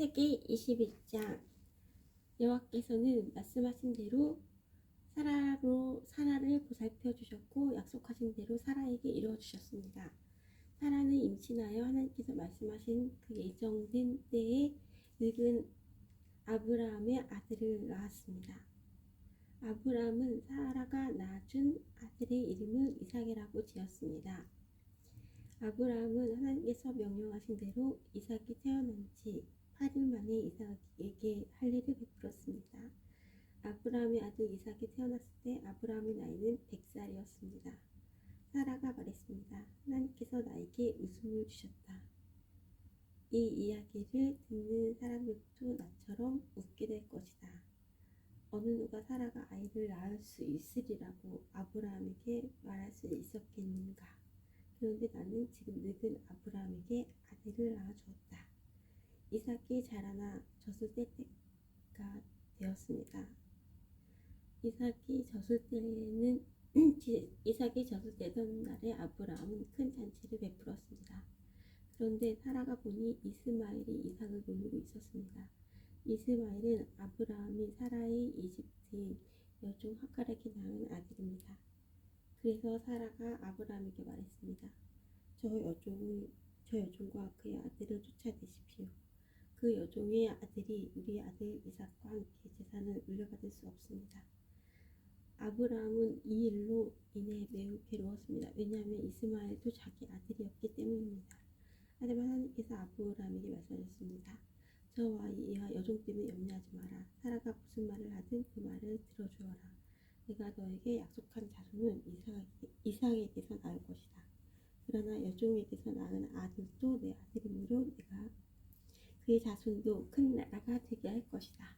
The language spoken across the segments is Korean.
창세기 21장. 여호와께서는 말씀하신 대로 사라를 보살펴 주셨고 약속하신 대로 사라에게 이루어 주셨습니다. 사라는 임신하여 하나님께서 말씀하신 그 예정된 때에 늙은 아브라함의 아들을 낳았습니다. 아브라함은 사라가 낳아준 아들의 이름을 이삭이라고 지었습니다. 아브라함은 하나님께서 명령하신 대로 이삭이 태어난 지 8일 만에 이삭에게 할례를 베풀었습니다. 아브라함의 아들 이삭이 태어났을 때 아브라함의 나이는 100살이었습니다. 사라가 말했습니다. 하나님께서 나에게 웃음을 주셨다. 이 이야기를 듣는 사람들도 나처럼 웃게 될 것이다. 어느 누가 사라가 아이를 낳을 수 있으리라고 아브라함에게 말할 수 있었겠는가. 그런데 나는 지금 늙은 아브라함에게 아들을 낳아주었다. 이삭이 자라나 젖을 뗄 때가 되었습니다. 이삭이 젖을 떼던 날에 아브라함은 큰 잔치를 베풀었습니다. 그런데 사라가 보니 이스마엘이 이삭을 놀리고 있었습니다. 이스마엘은 아브라함이 사라의 이집트인 여종 하갈에게 낳은 아들입니다. 그래서 사라가 아브라함에게 말했습니다. 저 여종과 그의 아들을 쫓아내십시오. 그 여종의 아들이 우리 아들 이삭과 함께 재산을 물려받을 수 없습니다. 아브라함은 이 일로 인해 매우 괴로웠습니다. 왜냐하면 이스마엘도 자기 아들이었기 때문입니다. 하지만 하나님께서 아브라함에게 말씀하셨습니다. 저와 이와 여종 때문에 염려하지 마라. 사라가 무슨 말을 하든 그 말을 들어주어라. 내가 너에게 약속한 자손은 이삭에게서 나올 것이다. 그러나 여종에게서 낳은 아들도 내 아들이므로 내가 그의 자손도 큰 나라가 되게 할 것이다.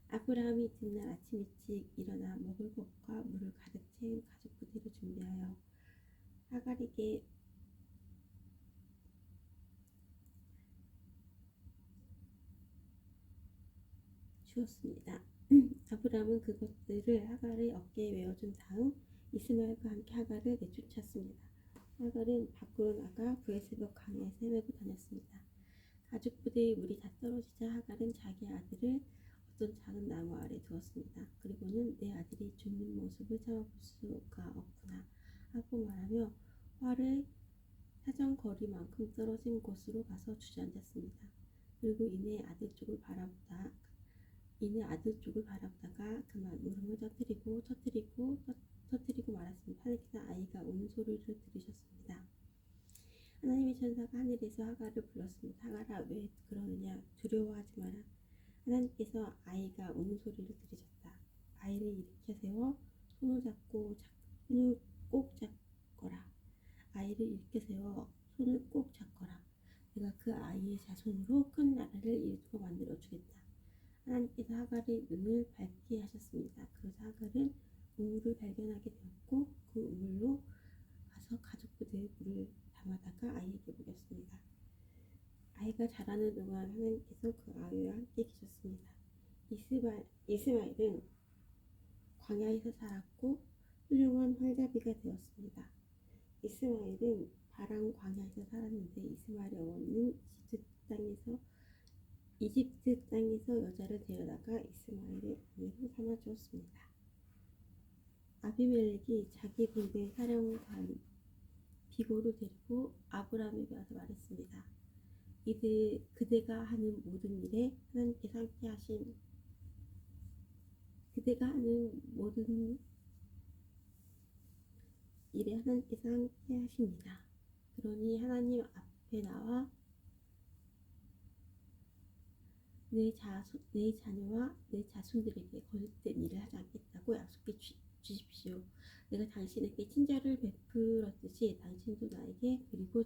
아브라함이 이튿날 아침 일찍 일어나 먹을 것과 물을 가득 채운 가죽 부대를 준비하여 하갈에게 주었습니다. 아브라함은 그것들을 하갈의 어깨에 메어준 다음 이스마엘과 함께 하갈을 내쫓았습니다. 하갈은 밖으로 나가 브에셀벽 강에 헤매고 다녔습니다. 가죽 부대에 물이 다 떨어지자 하갈은 자기 아들을 어떤 작은 나무 아래 두었습니다. 그리고는 내 아들이 죽는 모습을 참아볼 수가 없구나 하고 말하며 활을 사정거리만큼 떨어진 곳으로 가서 주저앉았습니다. 그리고 이내 아들 쪽을 바라보다가 그만 울음을 터뜨리고 말았습니다. 하나님께서 아이가 우는 소리를 들으셨습니다. 하나님의 천사가 하늘에서 하갈을 불렀습니다. 하갈아, 왜 그러느냐? 두려워하지 마라. 하나님께서 아이가 우는 소리를 들으셨다. 아이를 일으켜 세워 손을 꼭 잡거라. 아이를 일으켜 세워 손을 꼭 잡거라. 내가 그 아이의 자손으로 큰 나라를 일으켜 만들어 주겠다. 하나님께서 하갈의 눈을 밝게 하셨습니다. 그래서 하갈은 우물을 발견하게 되었고 그 우물로 가서 가죽 부대에 물을 담아다가 아이에게 먹였습니다. 아이가 자라는 동안 하나님께서 그 아이와 함께 계셨습니다. 이스마엘은 광야에서 살았고 훌륭한 활잡이가 되었습니다. 이스마엘은 바람 광야에서 살았는데 이스마엘의 어머니는 이집트 땅에서 여자를 데려다가 이스마엘의 아내로 삼아주었습니다. 아비멜렉이 자기 군대 사령관 비고를 데리고 아브라함에게 와서 말했습니다. 그대가 하는 모든 일에 하나님께서 함께 하십니다. 그러니 하나님 앞에 나와 내 자녀와 내 자손들에게 거짓된 일을 하지 않겠다고 약속해 주십시오. 내가 당신에게 친절을 베풀었듯이 당신도 나에게 그리고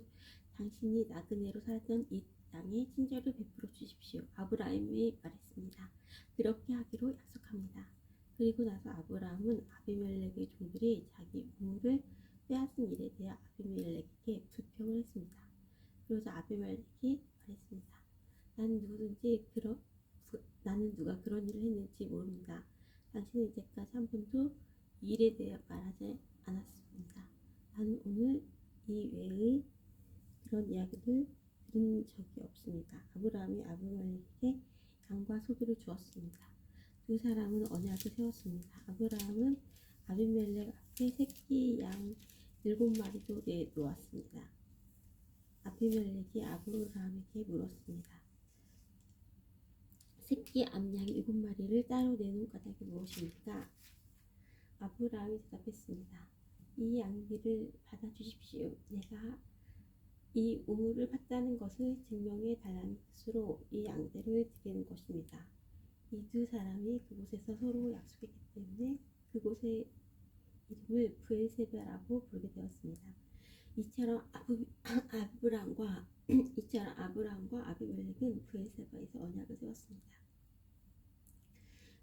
당신이 나그네로 살았던 이 땅에 친절을 베풀어 주십시오. 아브라함이 말했습니다. 그렇게 하기로 약속합니다. 그리고 나서 아브라함은 아비멜렉의 종들이 자기 우물을 빼앗은 일에 대해 아비멜렉에게 불평을 했습니다. 그러자 아비멜렉이 말했습니다. 나는 누가 그런 일을 했는지 모릅니다. 당신은 이제까지 한 번도 이 일에 대해 말하지 않았습니다. 나는 오늘 이 외의 그런 이야기를 입은 적이 없습니다. 아브라함이 아비멜렉에게 양과 소들을 주었습니다. 두 사람은 언약을 세웠습니다. 아브라함은 아비멜렉 앞에 새끼 양 7마리도 내놓았습니다. 아비멜렉이 아브라함에게 물었습니다. 새끼 암양 7마리를 따로 내놓은 까닭이 무엇입니까? 아브라함이 대답했습니다. 이 양들을 받아주십시오. 내가 이 우물을 팠다는 것을 증명해 달라는 뜻으로 이 양들을 드리는 것입니다. 이 두 사람이 그곳에서 서로 약속했기 때문에 그곳의 이름을 브엘세바라고 부르게 되었습니다. 이처럼 아브라함과 아비멜렉은 브엘세바에서 언약을 세웠습니다.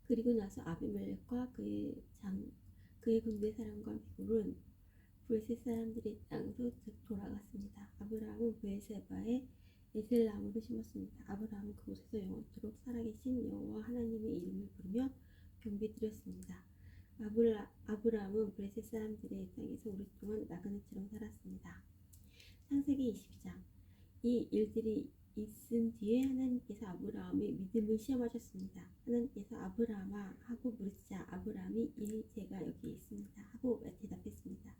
그리고 나서 아비멜렉과 그의 군대 사람과 미국은 브엘세 사람들의 땅으로 돌아갔습니다. 아브라함은 브엘세바에 에셀나무를 심었습니다. 아브라함은 그곳에서 영원토록 살아계신 여호와 하나님의 이름을 부르며 경배드렸습니다. 아브라함은 브레셋 사람들의 땅에서 오랫동안 나그네처럼 살았습니다. 창세기 22장. 이 일들이 있은 뒤에 하나님께서 아브라함의 믿음을 시험하셨습니다. 하나님께서 아브라함아 하고 물으시자 아브라함이 제가 여기 있습니다 하고 대답했습니다.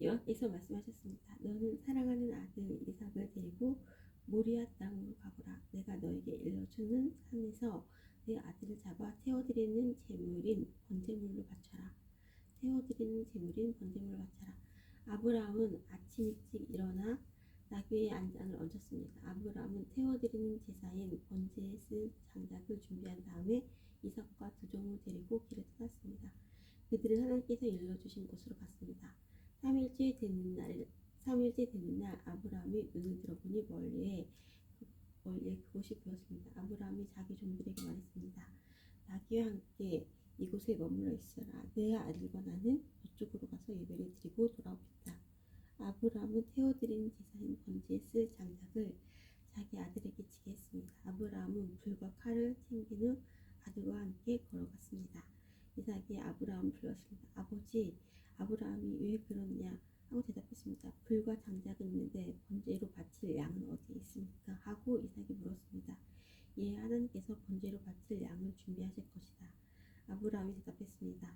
여호와께서 말씀하셨습니다. 너는 사랑하는 아들 이삭을 데리고 모리아 땅으로 가보라. 내가 너에게 일러주는 산에서 내 아들을 잡아 태워드리는 제물인 번제물로 바쳐라. 아브라함은 아침 일찍 일어나 나귀의 안장을 얹었습니다. 아브라함은 태워드리는 제사인 번제에 쓸 장작을 준비한 다음에 이삭과 두 종을 데리고 길을 떠났습니다. 그들은 하나님께서 일러주신 곳으로 갔습니다. 3일째 되는 날 아브라함이 눈을 들어보니 멀리에 그곳이 보였습니다. 아브라함이 자기 종들에게 말했습니다. 나귀와 함께 이곳에 머물러 있어라. 내 아들과 나는 저쪽으로 가서 예배를 드리고 돌아오겠다. 아브라함은 태워드리는 제사인 번제에 쓸 장작을 자기 아들에게 지게 했습니다. 아브라함은 불과 칼을 챙긴 후 아들과 함께 걸어갔습니다. 이삭이 아브라함을 불렀습니다. 아버지, 아브라함이 왜 그러냐 하고 대답했습니다. 불과 장작은 있는데 번제로 바칠 양은 어디에 있습니까? 하고 이삭이 물었습니다. 예, 하나님께서 번제로 바칠 양을 준비하실 것이다. 아브라함이 대답했습니다.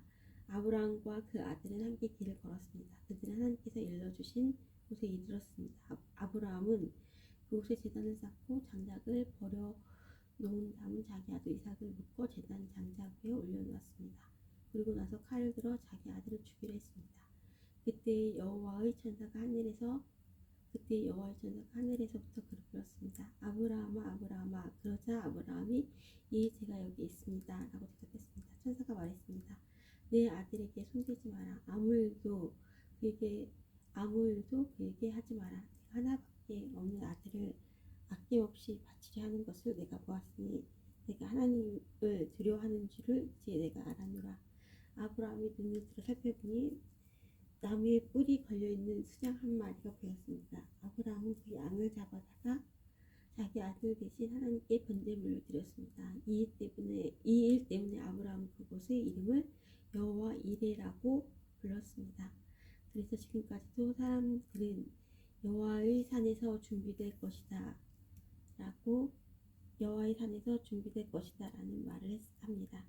아브라함과 그 아들은 함께 길을 걸었습니다. 그들은 하나님께서 일러주신 곳에 이르렀습니다. 아브라함은 그곳에 제단을 쌓고 장작을 버려 놓은 다음 자기 아들 이삭을 묶어 제단 장작 위에 올려놓았습니다. 그리고 나서 칼을 들어 자기 아들을 죽이려 했습니다. 그때 여호와의 천사가 하늘에서부터 그를 불렀습니다. 아브라함아, 아브라함아. 그러자 아브라함이 예, 제가 여기 있습니다 라고 대답했습니다. 천사가 말했습니다. 내 아들에게 손대지 마라. 아무 일도 그에게 하지 마라. 하나밖에 없는 아들을 아낌없이 바치려 하는 것을 내가 보았으니 내가 하나님을 두려워하는 줄을 이제 내가 알았노라. 아브라함이 눈을 들어 살펴보니 나무에 뿔이 걸려있는 수장 한 마리가 보였습니다. 아브라함은 그 양을 잡아다가 자기 아들 대신 하나님께 번제물로 드렸습니다. 이 일 때문에 아브라함은 그곳의 이름을 여호와 이레라고 불렀습니다. 그래서 지금까지도 사람들은 여호와의 산에서 준비될 것이다 라는 말을 합니다.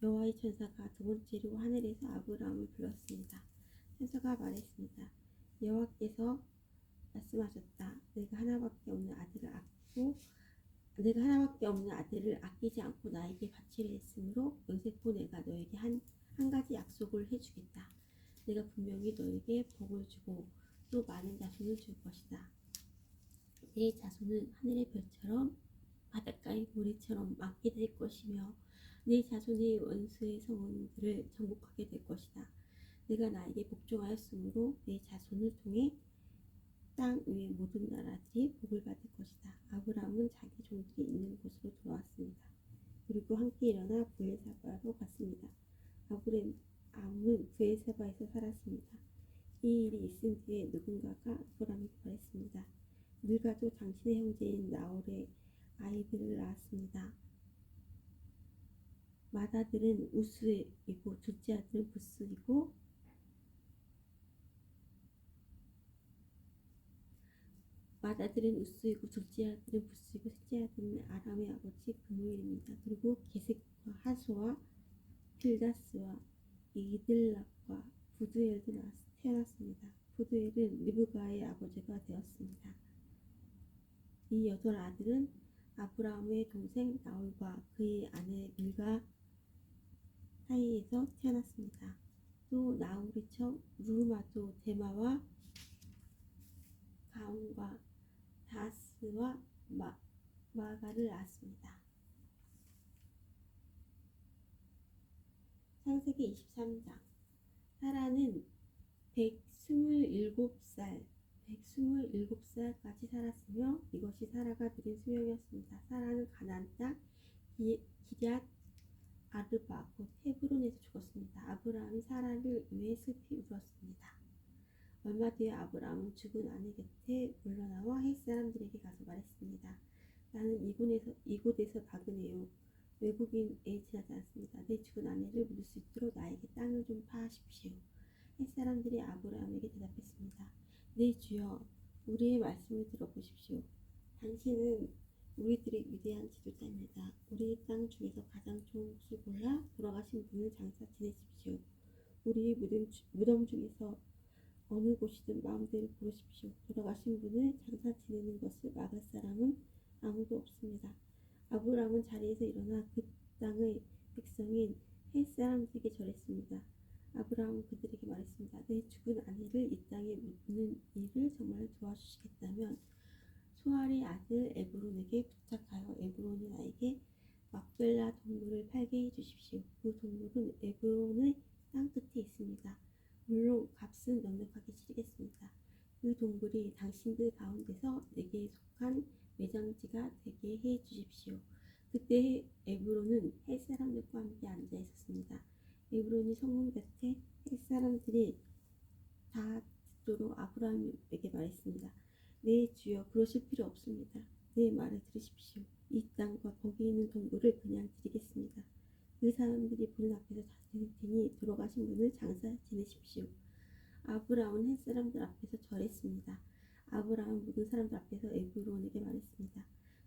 여호와의 천사가 두 번째로 하늘에서 아브라함을 불렀습니다. 천사가 말했습니다. 여호와께서 말씀하셨다. 내가 하나밖에 없는 아들을 아끼지 않고 나에게 바치려 했으므로 영생코 내가 너에게 한 가지 약속을 해주겠다. 내가 분명히 너에게 복을 주고 또 많은 자손을 줄 것이다. 내 자손은 하늘의 별처럼 바닷가의 모래처럼 많게 될 것이며 내 자손의 원수의 성원들을 정복하게 될 것이다. 내가 나에게 복종하였으므로 내 자손을 통해 땅 위의 모든 나라들이 복을 받을 것이다. 아브라함은 자기 종들이 있는 곳으로 돌아왔습니다. 그리고 함께 일어나 브엘세바로 갔습니다. 아브라함은 브엘세바에서 살았습니다. 이 일이 있은 뒤에 누군가가 아브라함에게 말했습니다. 늙어도 당신의 형제인 나홀의 아이들을 낳았습니다. 맏아들은 우스이고 둘째 아들은 부스이고 맏아들은 우스이고 둘째 아들은 부스이고 셋째 아들은 아람의 아버지 그무엘입니다. 그리고 게색과 하소와 필다스와 이들락과 부두엘도 태어났습니다. 부두엘은 리브가의 아버지가 되었습니다. 이 여덟 아들은 아브라함의 동생 나홀과 그의 아내 밀가 사이에서 태어났습니다. 또 나홀이 쳐 루마도 데마와 가온과 다스와 마가를 낳았습니다. 창세기 23장. 사라는 127살까지 살았으며 이것이 사라가 누린 수명이었습니다. 사라는 가나안 땅 기럇 아르바 곧 헤브론에서 죽었습니다. 아브라함이 사라를 위해 슬피 울었습니다. 얼마 뒤에 아브라함은 죽은 아내 곁에 물러나와 헷 사람들에게 가서 말했습니다. 나는 이곳에서 박은혜요. 외국인에 지나지 않습니다. 내 죽은 아내를 묻을 수 있도록 나에게 땅을 좀 파하십시오. 헷 사람들이 아브라함에게 대답했습니다. 네 주여, 우리의 말씀을 들어보십시오. 당신은 우리들의 위대한 지도자입니다. 우리의 땅 중에서 가장 좋은 곳을 골라 돌아가신 분을 장사 지내십시오. 우리의 무덤 중에서 어느 곳이든 마음대로 고르십시오. 돌아가신 분을 장사 지내는 것을 막을 사람은 아무도 없습니다. 아브라함은 자리에서 일어나 그 땅의 백성인 헷 사람들에게 절했습니다. 아브라함은 그들에게 말했습니다. 내 죽은 아내를 이 땅에 묻는 일을 정말 도와주시겠다면 소알의 아들 에브론에게 부탁하여 에브론이 나에게 막벨라 동물을 팔게 해주십시오. 그 동물은 에브론의 땅끝에 있습니다. 물론 값은 넉넉하게 치르겠습니다. 그 동굴이 당신들 가운데서 내게 속한 매장지가 되게 해 주십시오. 그때 에브론은 헷 사람들과 함께 앉아 있었습니다. 에브론이 성문 곁에 헷 사람들이 다 듣도록 아브라함에게 말했습니다. 네 주여, 그러실 필요 없습니다. 내 말을 들으십시오. 이 땅과 거기 있는 동굴을 그냥 드리겠습니다. 그 사람들이 보는 앞에서 다 드릴 테니 돌아가신 분을 장사 지내십시오. 아브라함은 헷 사람들 앞에서 절했습니다. 아브라함은 모든 사람들 앞에서 에브론에게 말했습니다.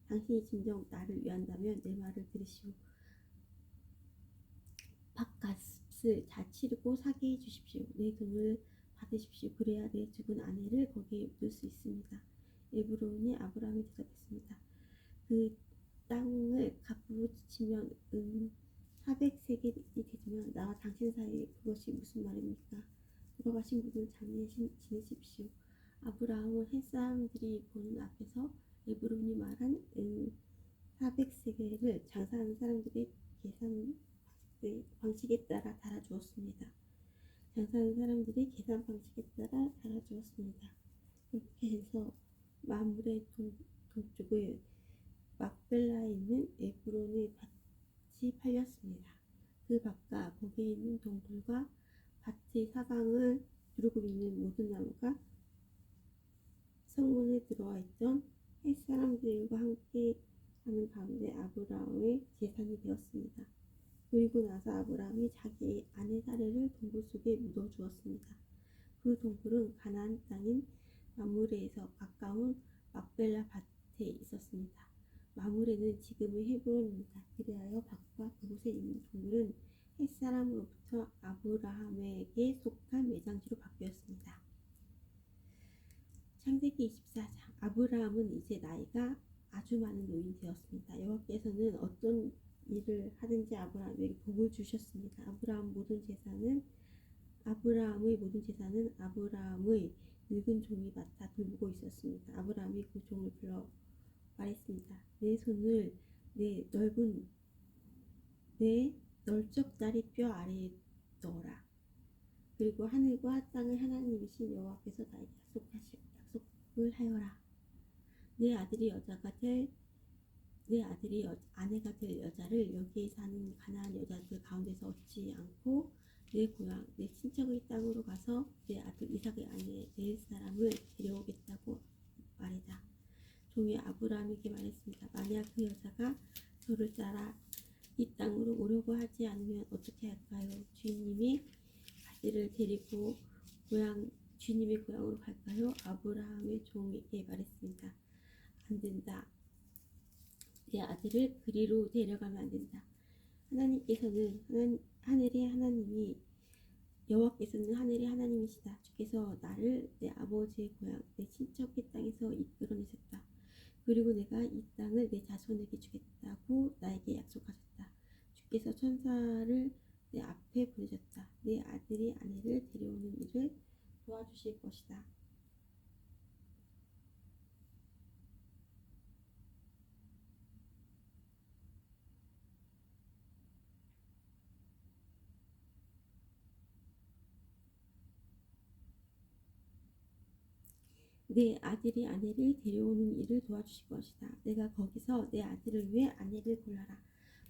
당신이 진정 나를 위한다면 내 말을 들으시오. 밥값을 다 치르고 사게 해주십시오. 내 돈을 받으십시오. 그래야 내 죽은 아내를 거기에 묻을 수 있습니다. 에브론이 아브라함에 대답했습니다. 그 땅을 값으로 치면 400세겔이 되지만 나와 당신 사이에 그것이 무슨 말입니까? 돌아가신 분을 지내십시오. 아브라함은 헷 사람들이 보는 앞에서 에브론이 말한 400세겔을 장사하는 사람들의 계산 방식에 따라 달아주었습니다. 장사하는 사람들이 계산 방식에 따라 달아주었습니다. 그렇게 해서 마물의 동쪽의 막벨라에 있는 에브론의 밭이 팔렸습니다. 그 밭과 거기에 있는 동굴과 밭의 사방을 두르고 있는 모든 나무가 성문에 들어와 있던 헷 사람들과 함께 하는 가운데 아브라함의 재산이 되었습니다. 그리고 나서 아브라함이 자기의 아내 사레를 동굴 속에 묻어 주었습니다. 그 동굴은 가나안 땅인 마므레에서 가까운 막벨라 밭에 있었습니다. 마므레는 지금의 헤브론입니다. 그리하여 밭과 그곳에 있는 동굴은 헷 사람으로부터 아브라함에게 속한 매장지로 바뀌었습니다. 창세기 24장. 아브라함은 이제 나이가 아주 많은 노인이 되었습니다. 여호와께서는 어떤 일을 하든지 아브라함에게 복을 주셨습니다. 아브라함의 모든 재산은 아브라함의 늙은 종이 맡아 돌보고 있었습니다. 아브라함이 그 종을 불러 말했습니다. 내 손을 내 널쩍다리 뼈 아래에 넣어라. 그리고 하늘과 땅의 하나님이신 여호와께서 나에게 약속을 하여라. 내 아들이 아내가 될 여자를 여기에 사는 가나안 여자들 가운데서 얻지 않고 내 고향 내 친척의 땅으로 가서 내 아들 이삭의 아내 될 사람을 데려오겠다고 말이다. 종이 아브라함에게 말했습니다. 만약 그 여자가 저를 따라 이 땅으로 오려고 하지 않으면 어떻게 할까요? 주인님이 아들을 데리고 고향 주님의 고향으로 갈까요? 아브라함의 종에게 말했습니다. 안 된다. 내 아들을 그리로 데려가면 안 된다. 하나님께서는 하늘의 하나님이 여호와께서는 하늘의 하나님이시다. 주께서 나를 내 아버지의 고향 내 친척의 땅에서 이끌어내셨다. 그리고 내가 이 땅을 내 자손에게 주겠다고 나에게 약속하셨다. 주께서 천사를 내 앞에 보내셨다. 내 아들이 아내를 데려오는 일을 도와주실 것이다. 내 아들이 아내를 데려오는 일을 도와주실 것이다. 내가 거기서 내 아들을 위해 아내를 골라라.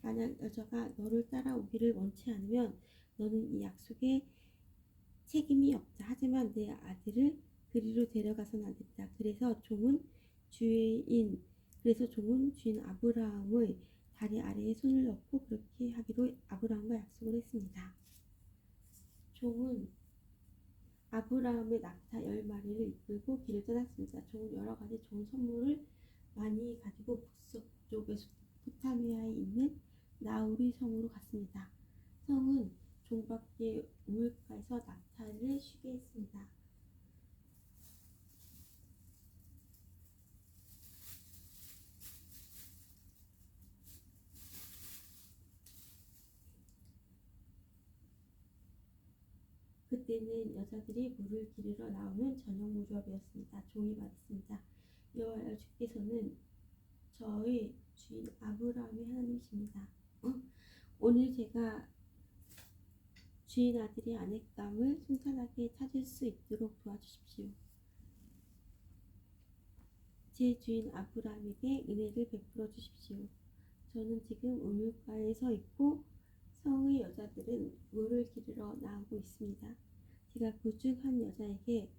만약 여자가 너를 따라오기를 원치 않으면 너는 이 약속에 책임이 없다. 하지만 내 아들을 그리로 데려가서는 안 된다. 그래서 종은 주인 아브라함의 다리 아래에 손을 넣고 그렇게 하기로 아브라함과 약속을 했습니다. 종은 아브라함의 낙타 10마리를 이끌고 길을 떠났습니다. 종은 여러 가지 좋은 선물을 많이 가지고 북서쪽 메소포타미아에 있는 나우리 성으로 갔습니다. 성은 종밖에 우물가에서 낙타를 쉬게 했습니다. 그때는 여자들이 물을 기르러 나오는 저녁 무렵이었습니다. 종이 말했습니다. 여호와여 주께서는 저의 주인 아브라함의 하나님이십니다. 오늘 제가 주인 아들의 아내감을 순탄하게 찾을 수 있도록 도와주십시오. 제 주인 아브라함에게 은혜를 베풀어 주십시오. 저는 지금 우물가에 서 있고 성의 여자들은 물을 기르러 나오고 있습니다. 제가 그 중 한 여자에게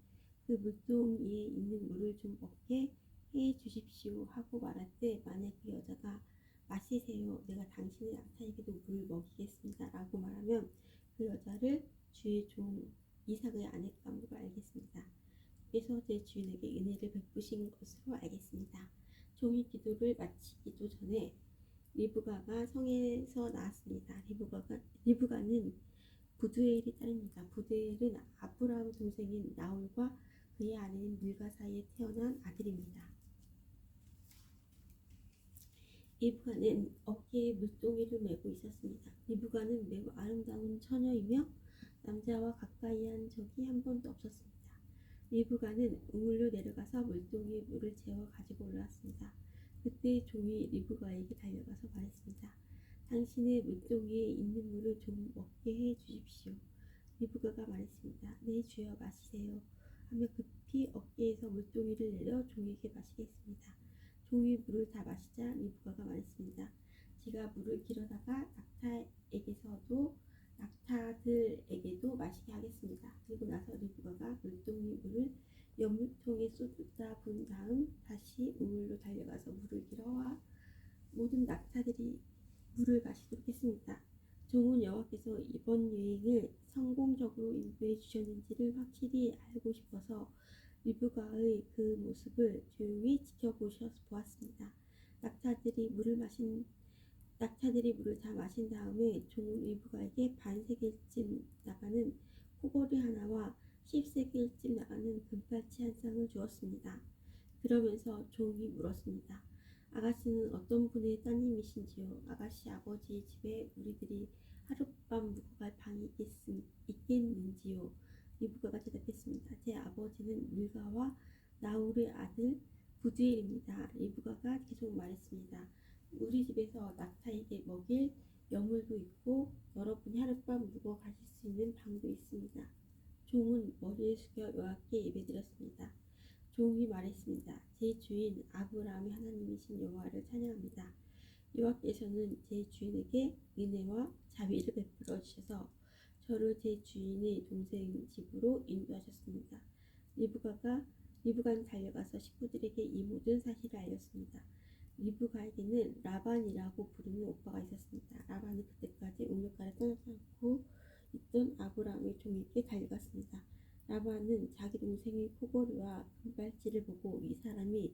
그 물동이에 있는 물을 좀 먹게 해 주십시오 하고 말할 때 만약 그 여자가 마시세요. 내가 당신의 낙타에게도 물을 먹이겠습니다. 라고 말하면 그 여자를 주의 종 이삭의 아내감으로 알겠습니다. 그래서 제 주인에게 은혜를 베푸신 것으로 알겠습니다. 종이 기도를 마치기도 전에 리브가가 성에서 나왔습니다. 리브가는 부두엘의 딸입니다. 부두엘은 아브라함 동생인 나홀과 그의 아내인 밀가 사이에 태어난 아들입니다. 리브가는 어깨에 물동이를 메고 있었습니다. 리브가는 매우 아름다운 처녀이며 남자와 가까이 한 적이 한 번도 없었습니다. 리브가는 우물로 내려가서 물동이에 물을 재워 가지고 올라왔습니다. 그때 종이 리브가에게 달려가서 말했습니다. 당신의 물동이에 있는 물을 좀 먹게 해 주십시오. 리브가가 말했습니다. 네 주여 마시세요. 하며 급히 어깨에서 물동이를 내려 종에게 마시게 했습니다. 종이 물을 다 마시자 리브가가 말했습니다. 제가 물을 길어다가 낙타들에게도 마시게 하겠습니다. 그리고 나서 리브가가 물동이 물을 연물통에 쏟아 분 다음 다시 우물로 달려가서 물을 길어와 모든 낙타들이 물을 마시도록 했습니다. 종은 여호와께서 이번 여행을 성공적으로 인도해 주셨는지를 확실히 알고 싶어서 리브가의 그 모습을 조용히 지켜보았습니다. 낙타들이 물을 다 마신 다음에 종은 리브가에게 반세겔쯤 나가는 코골이 하나와 10세겔쯤 나가는 금팔찌 한 쌍을 주었습니다. 그러면서 종이 물었습니다. 아가씨는 어떤 분의 따님이신지요? 아가씨 아버지 집에 우리들이 하룻밤 묵어갈 방이 있겠는지요? 리브가가 대답했습니다. 제 아버지는 밀가와 나홀의 아들 부두엘입니다. 리브가가 계속 말했습니다. 우리 집에서 낙타에게 먹일 여물도 있고 여러분이 하룻밤 묵어 가실 수 있는 방도 있습니다. 종은 머리를 숙여 여호와께 예배드렸습니다. 종이 말했습니다. 제 주인 아브라함의 하나님이신 여호와를 찬양합니다. 여호와께서는 제 주인에게 은혜와 자비를 베풀어 주셔서 저를 제 주인의 동생 집으로 인도하셨습니다. 리브가는 달려가서 식구들에게 이 모든 사실을 알렸습니다. 리브가에게는 라반이라고 부르는 오빠가 있었습니다. 라반은 그때까지 우물가를 떠나지 않고 있던 아브라함의 종에게 달려갔습니다. 라반은 자기 동생의 코고리와 금발찌를 보고 이 사람이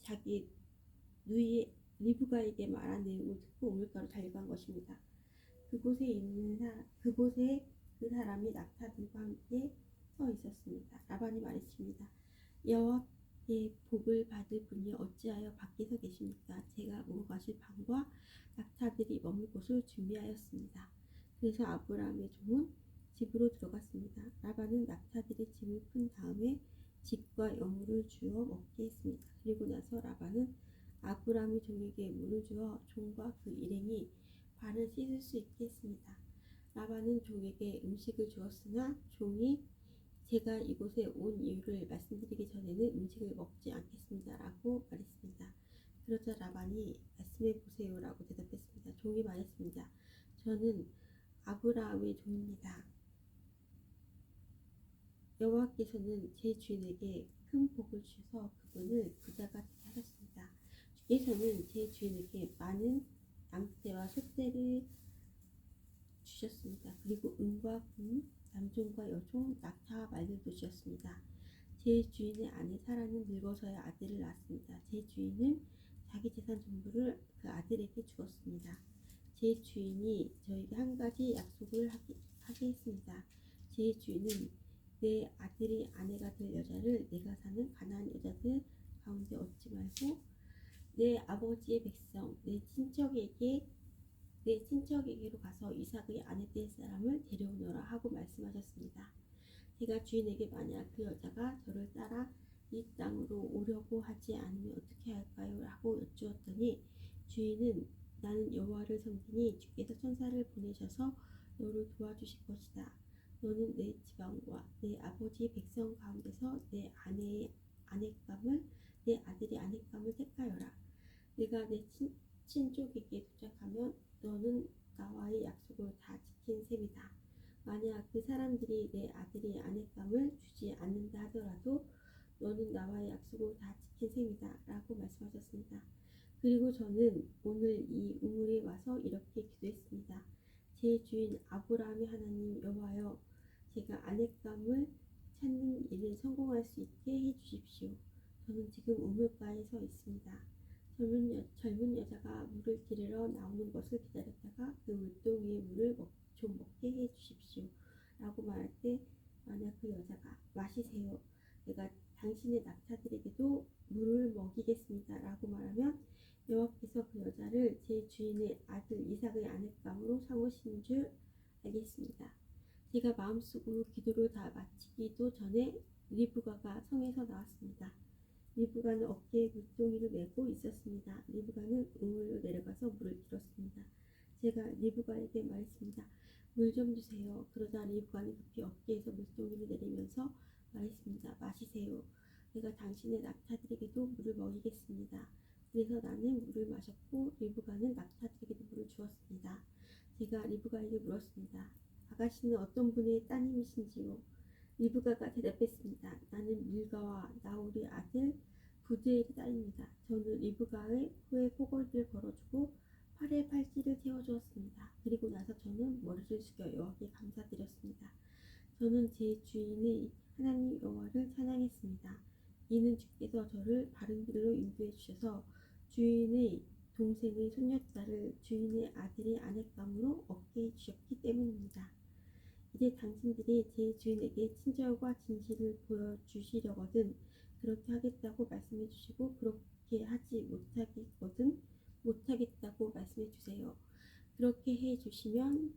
자기 누이 리브가에게 말한 내용을 듣고 우물가로 달려간 것입니다. 그곳에 그 사람이 낙타들과 함께 서 있었습니다. 라반이 말했습니다. 여호와께 복을 받을 분이 어찌하여 밖에 서 계십니까? 제가 먹어가실 방과 낙타들이 머물 곳을 준비하였습니다. 그래서 아브라함의 종은 집으로 들어갔습니다. 라반은 낙타들의 짐을 푼 다음에 집과 여물을 주어 먹게 했습니다. 그리고 나서 라반은 아브라함의 종에게 물을 주어 종과 그 일행이 발을 씻을 수 있게 했습니다. 라반은 종에게 음식을 주었으나 종이 제가 이곳에 온 이유를 말씀드리기 전에는 음식을 먹지 않겠습니다. 라고 말했습니다. 그러자 라반이 말씀해 보세요. 라고 대답했습니다. 종이 말했습니다. 저는 아브라함의 종입니다. 여호와께서는 제 주인에게 큰 복을 주셔서 그분을 부자가 되게 하셨습니다. 주께서는 제 주인에게 많은 양떼와 소떼를 주셨습니다. 그리고 은과 금, 남종과 여종, 낙타와 말들도 주셨습니다. 제 주인의 아내 사라는 늙어서야 아들을 낳았습니다. 제 주인은 자기 재산 전부를 그 아들에게 주었습니다. 제 주인이 저에게 한 가지 약속을 하게 했습니다. 제 주인은 내 아들이 아내가 될 여자를 내가 사는 가나안 여자들 가운데 얻지 말고 내 아버지의 백성, 내 친척에게로 가서 이삭의 아내 될 사람을 데려오너라 하고 말씀하셨습니다. 제가 주인에게 만약 그 여자가 저를 따라 이 땅으로 오려고 하지 않으면 어떻게 할까요? 라고 여쭈었더니 주인은 나는 여호와를 섬기니 주께서 천사를 보내셔서 너를 도와주실 것이다. 너는 내 지방과 내 아버지의 백성 가운데서 내 아들이 아내감을 택하여라. 내가 내 친족에게 도착하면 너는 나와의 약속을 다 지킨 셈이다. 만약 그 사람들이 내 아들이 아내감을 주지 않는다 하더라도 너는 나와의 약속을 다 지킨 셈이다. 라고 말씀하셨습니다. 그리고 저는 오늘 이 우물에 와서 이렇게 기도했습니다. 제 주인 아브라함의 하나님 여호와여, 제가 아내감을 찾는 일을 성공할 수 있게 해주십시오. 저는 지금 우물가에 서 있습니다. 젊은 여자가 물을 기르러 나오는 것을 기다렸다가 그 물동이의 물을 좀 먹게 해주십시오. 라고 말할 때 만약 그 여자가 마시세요. 내가 당신의 낙타들에게도 물을 먹이겠습니다. 라고 말하면 여호와께서 그 여자를 제 주인의 아들 이삭의 아내감으로 삼으신 줄 알겠습니다. 제가 마음속으로 기도를 다 마치기도 전에 리브가가 성에서 나왔습니다. 리브가는 어깨에 물동이를 메고 있었습니다. 리브가는 우물로 내려가서 물을 길었습니다. 제가 리브가에게 말했습니다. 물 좀 주세요. 그러자 리브가는 급히 어깨에서 물동이를 내리면서 말했습니다. 마시세요. 내가 당신의 낙타들에게도 물을 먹이겠습니다. 그래서 나는 물을 마셨고 리브가는 낙타들에게도 물을 주었습니다. 제가 리브가에게 물었습니다. 아가씨는 어떤 분의 따님이신지요? 리브가가 대답했습니다. 나는 밀가와 나홀의 아들 부드엘의 딸입니다. 저는 리브가의 코에 코걸이를 걸어주고 팔에 팔찌를 채워주었습니다. 그리고 나서 저는 머리를 숙여 여호와께 감사드렸습니다. 저는 제 주인의 하나님 여호와를 찬양했습니다. 이는 주께서 저를 바른 길로 인도해 주셔서 주인의 동생의 손녀딸을 주인의 아들의 아내감으로 얻게 해주셨기 때문입니다. 이제 당신들이 제 주인에게 친절과 진실을 보여주시려거든 그렇게 하겠다고 말씀해 주시고 그렇게 하지 못하겠다고 말씀해 주세요. 그렇게 해 주시면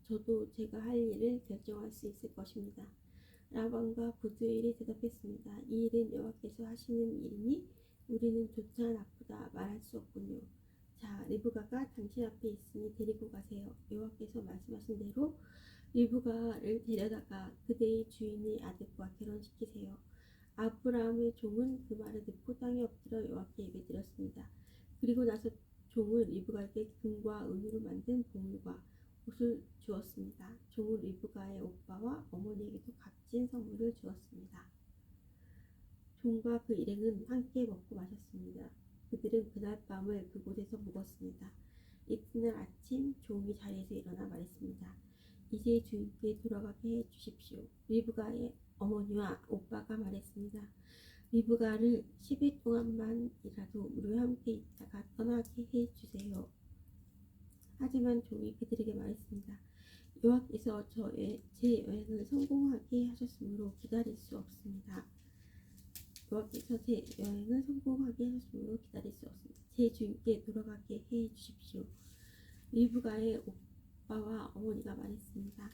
저도 제가 할 일을 결정할 수 있을 것입니다. 라반과 부두엘이 대답했습니다. 이 일은 여호와께서 하시는 일이니 우리는 좋다 나쁘다 말할 수 없군요. 자, 리브가가 당신 앞에 있으니 데리고 가세요. 여호와께서 말씀하신 대로 리브가를 데려다가 그대의 주인의 아들과 결혼시키세요. 아브라함의 종은 그 말을 듣고 땅에 엎드려 여호와께 예배드렸습니다. 그리고 나서 종은 리브가에게 금과 은으로 만든 보물과 옷을 주었습니다. 종은 리브가의 오빠와 어머니에게도 값진 선물을 주었습니다. 종과 그 일행은 함께 먹고 마셨습니다. 그들은 그날 밤을 그곳에서 묵었습니다. 이튿날 아침 종이 자리에서 일어나 말했습니다. 이제 주인께 돌아가게 해 주십시오. 리브가의 어머니와 오빠가 말했습니다. 리브가를 10일 동안만이라도 우리와 함께 있다가 떠나게 해 주세요. 하지만 종이 그들에게 말했습니다. 여호와께서 제 여행을 성공하게 하셨으므로 기다릴 수 없습니다. 여호와께서 제 여행을 성공하게 하셨으므로 기다릴 수 없습니다. 제 주인께 돌아가게 해 주십시오. 리브가의 오빠와 어머니가 말했습니다.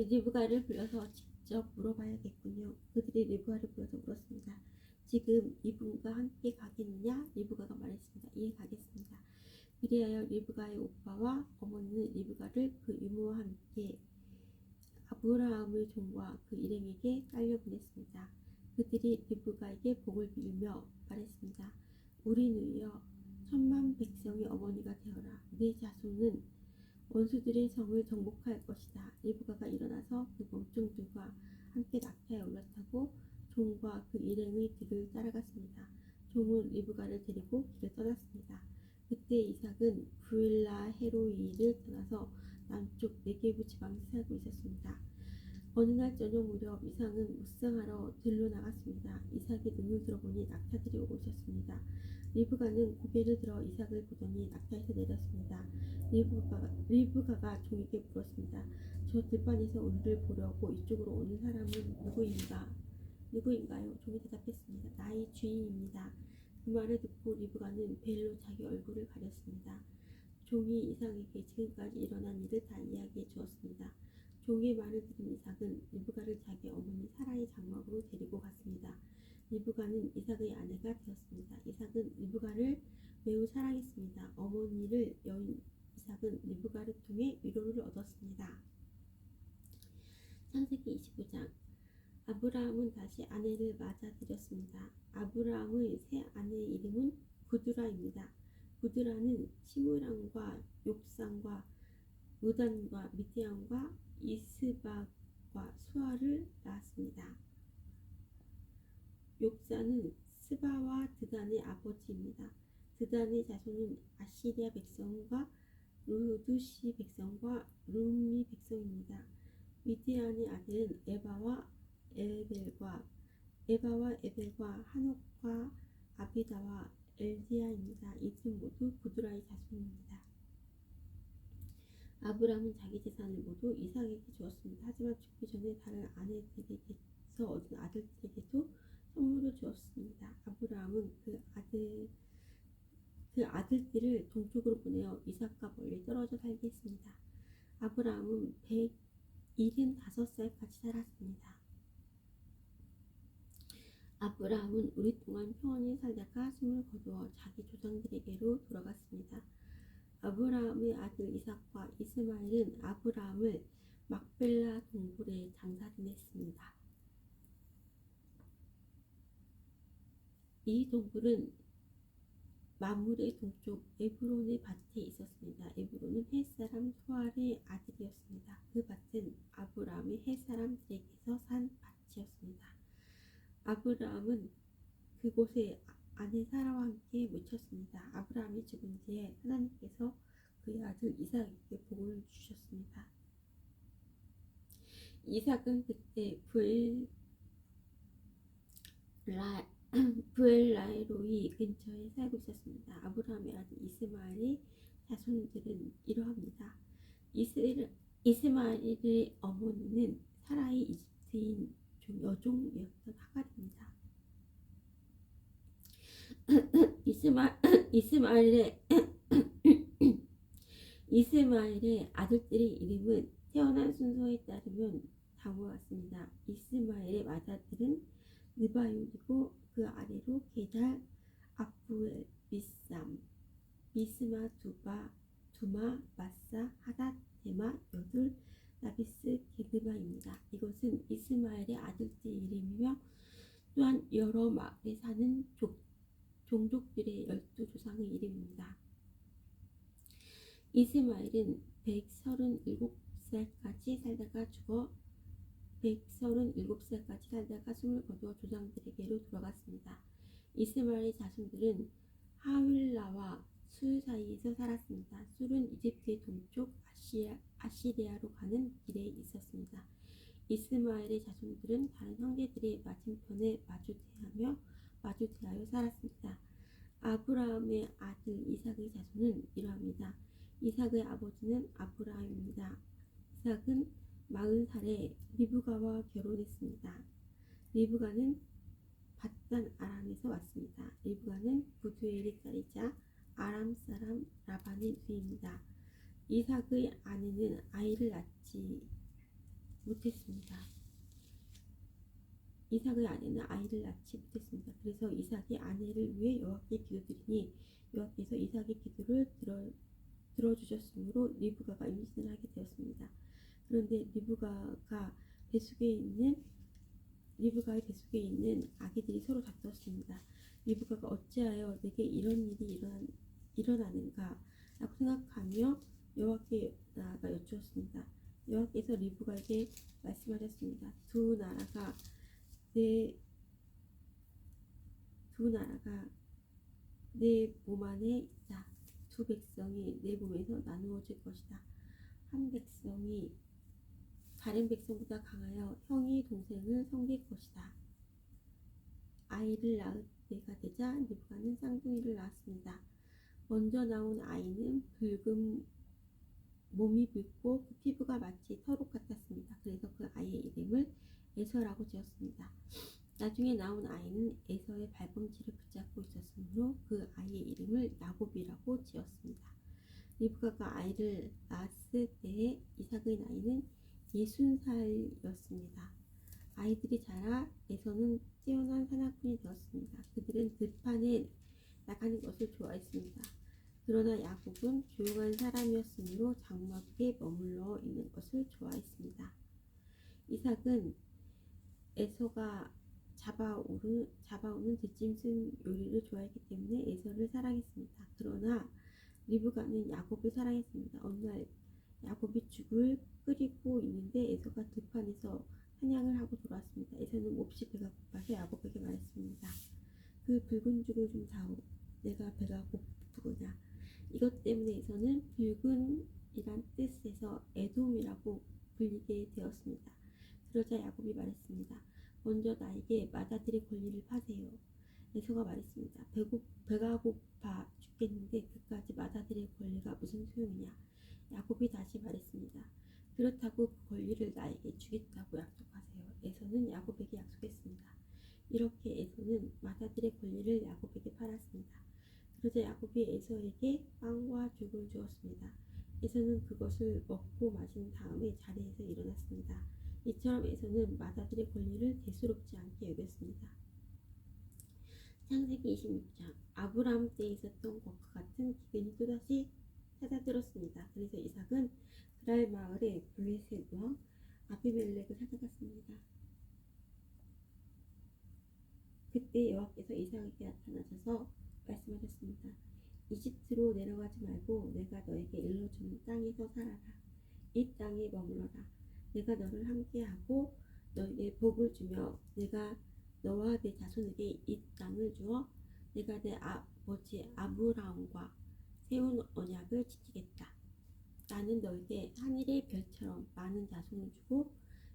리브가를 불러서 직접 물어봐야겠군요. 그들이 리브가를 불러서 물었습니다. 지금 이분과 함께 가겠느냐? 리브가가 말했습니다. 예, 가겠습니다. 그리하여 리브가의 오빠와 어머니는 리브가를 그 유모와 함께 아브라함의 종과 그 일행에게 딸려 보냈습니다. 그들이 리브가에게 복을 빌며 말했습니다. 우리는요 1000만 백성의 어머니가 되어라. 내 자손은 원수들의 성을 정복할 것이다. 리브가가 일어나서 그 멍청들과 함께 낙타에 올라타고 종과 그 일행의 뒤를 따라갔습니다. 종은 리브가를 데리고 길을 떠났습니다. 그때 이삭은 브엘라 헤로이를 떠나서 남쪽 네게부 지방에 살고 있었습니다. 어느 날 저녁 무렵 이삭은 묵상하러 들로 나갔습니다. 이삭이 눈을 들어보니 낙타들이 오고 있었습니다. 리브가는 고개를 들어 이삭을 보더니 낙타에서 내렸습니다. 리브가가 종에게 물었습니다. 저 들판에서 우리를 보려고 이쪽으로 오는 사람은 누구인가요? 종이 대답했습니다. 나의 주인입니다. 그 말을 듣고 리브가는 벨로 자기 얼굴을 가렸습니다. 종이 이삭에게 지금까지 일어난 일을 다 이야기해 주었습니다. 종의 말을 들은 이삭은 리브가를 자기 어머니 사라의 장막으로 데리고 갔습니다. 리브가는 이삭의 아내가 되었습니다. 이삭은 리브가를 매우 사랑했습니다. 어머니를 여인 이삭은 리브가를 통해 위로를 얻었습니다. 창세기 29장. 아브라함은 다시 아내를 맞아들였습니다. 아브라함의 새 아내의 이름은 부드라입니다. 부드라는 시므랑과 욕산과 무단과 미디안과 이스박과 수아를 낳았습니다. 욕산은 스바와 드단의 아버지입니다. 드단의 자손은 아시리아 백성과 루두시 백성과 룸미 백성입니다. 미디안의 아들은 에바와 에벨과 하녹과 아비다와 엘디아입니다. 이들 모두 부드라의 자손입니다. 아브라함은 자기 재산을 모두 이삭에게 주었습니다. 하지만 죽기 전에 다른 아내들에게서 얻은 아들들에게도 선물을 주었습니다. 아브라함은 그 아들들을 동쪽으로 보내어 이삭과 멀리 떨어져 살게 했습니다. 아브라함은 175살까지 살았습니다. 아브라함은 오랫동안 평안히 살다가 숨을 거두어 자기 조상들에게로 돌아갔습니다. 아브라함의 아들 이삭과 이스마엘은 아브라함을 막벨라 동굴에 장사지냈습니다. 이 동굴은 마물의 동쪽 에브론의 밭에 있었습니다. 에브론은 햇사람 소알의 아들이었습니다. 그 밭은 아브라함의 햇사람들에게서 산 밭이었습니다. 아브라함은 그곳에 아내 사라와 함께 묻혔습니다. 아브라함이 죽은 뒤에 하나님께서 그의 아들 이삭에게 복을 주셨습니다. 이삭은 그때 부엘라이로이 근처에 살고 있었습니다. 아브라함의 아들 이스마엘의 자손들은 이러합니다. 이스마엘의 어머니는 사라의 이집트인 여종이었던 하갈입니다. 이스마엘의 아들들의 이름은 태어난 순서에 따르면 다음과 같습니다. 이스마엘의 맏아들은 느바요이고 그 아래로 게달, 아프엘, 미스마, 두마, 마사, 하닷, 데마, 여둘, 나비스, 게드마입니다. 이것은 이스마엘의 아들들의 이름이며 또한 여러 마을에 사는 종족들의 12조상의 이름입니다. 이스마엘은 137살까지 살다가 죽어 137살까지 살다가 숨을 거두어 조상들에게로 돌아갔습니다. 이스마엘의 자손들은 하윌라와 술 사이에서 살았습니다. 술은 이집트의 동쪽 아시리아로 가는 길에 있었습니다. 이스마엘의 자손들은 다른 형제들의 맞은편에 마주대하여 살았습니다. 아브라함의 아들 이삭의 자손은 이러합니다. 이삭의 아버지는 아브라함입니다. 이삭은 40살에 리브가와 결혼했습니다. 리브가는 밧단 아람에서 왔습니다. 리브가는 부두엘의 딸이자 아람 사람 라반의 누이입니다. 이삭의 아내는 아이를 낳지 못했습니다. 그래서 이삭이 아내를 위해 여호와께 기도드리니 여호와께서 이삭의 기도를 들어주셨으므로 리브가가 임신을 하게 되었습니다. 그런데 리브가의 뱃속에 있는 아기들이 서로 다투었습니다. 리브가가 어찌하여 내게 이런 일이 일어나는가 라고 생각하며 여호와께 나아가 여쭈었습니다. 여호와께서 리브가에게 말씀하셨습니다. 두 나라가 내 몸 안에 있다. 두 백성이 내 몸에서 나누어질 것이다. 한 백성이 다른 백성보다 강하여 형이 동생을 섬길 것이다. 아이를 낳을 때가 되자 리브가는 쌍둥이를 낳았습니다. 먼저 나온 아이는 몸이 붉고 그 피부가 마치 털옷 같았습니다. 그래서 그 아이의 이름을 에서라고 지었습니다. 나중에 나온 아이는 에서의 발꿈치를 붙잡고 있었으므로 그 아이의 이름을 야곱이라고 지었습니다. 리브가가 아이를 낳았을 때에 이삭의 나이는 60살이었습니다. 아이들이 자라 에서는 뛰어난 사냥꾼이 되었습니다. 그들은 들판에 나가는 것을 좋아했습니다. 그러나 야곱은 조용한 사람이었으므로 장막에 머물러 있는 것을 좋아했습니다. 이삭은 에서가 잡아오는 들짐승 요리를 좋아했기 때문에 에서를 사랑했습니다. 그러나 리브가는 야곱을 사랑했습니다. 어느 날 야곱이 죽을 끓이고 있는데 에서가 들판에서 사냥을 하고 돌아왔습니다. 에서는 몹시 배가 고파서 야곱에게 말했습니다. 그 붉은 죽을 좀 다오. 내가 배가 고프구나. 이것 때문에 에서는 붉은이란 뜻에서 에돔이라고 불리게 되었습니다. 그러자 야곱이 말했습니다. 먼저 나에게 맏아들의 권리를 파세요. 에서가 말했습니다. 배가 고파 죽겠는데 그까지 맏아들의 권리가 무슨 소용이냐. 야곱이 다시 말했습니다. 그렇다고 그 권리를 나에게 주겠다고 약속하세요. 에서는 야곱에게 약속했습니다. 이렇게 에서는 맏아들의 권리를 야곱에게 팔았습니다. 그러자 야곱이 에서에게 빵과 죽을 주었습니다. 에서는 그것을 먹고 마신 다음에 자리에서 일어났습니다. 이처럼 에서는 맏아들의 권리를 대수롭지 않게 여겼습니다. 창세기 26장 아브라함 때에 있었던 것과 같은 기근이 또다시 찾아들었습니다. 그래서 이삭은 그랄 마을의 블레셋 왕 아비멜렉을 찾아갔습니다. 그때 여호와께서 이삭에게 나타나셔서 말씀하셨습니다. 이집트로 내려가지 말고 내가 너에게 일러주는 땅에서 살아라. 이 땅에 머물러라. 내가 너를 함께하고 너에게 복을 주며 내가 너와 내 자손에게 이 땅을 주어 내가 내 아버지 아브라함과 세운 언약을 지키겠다. 나는 너에게 하늘의 별처럼 많은 자손을 주고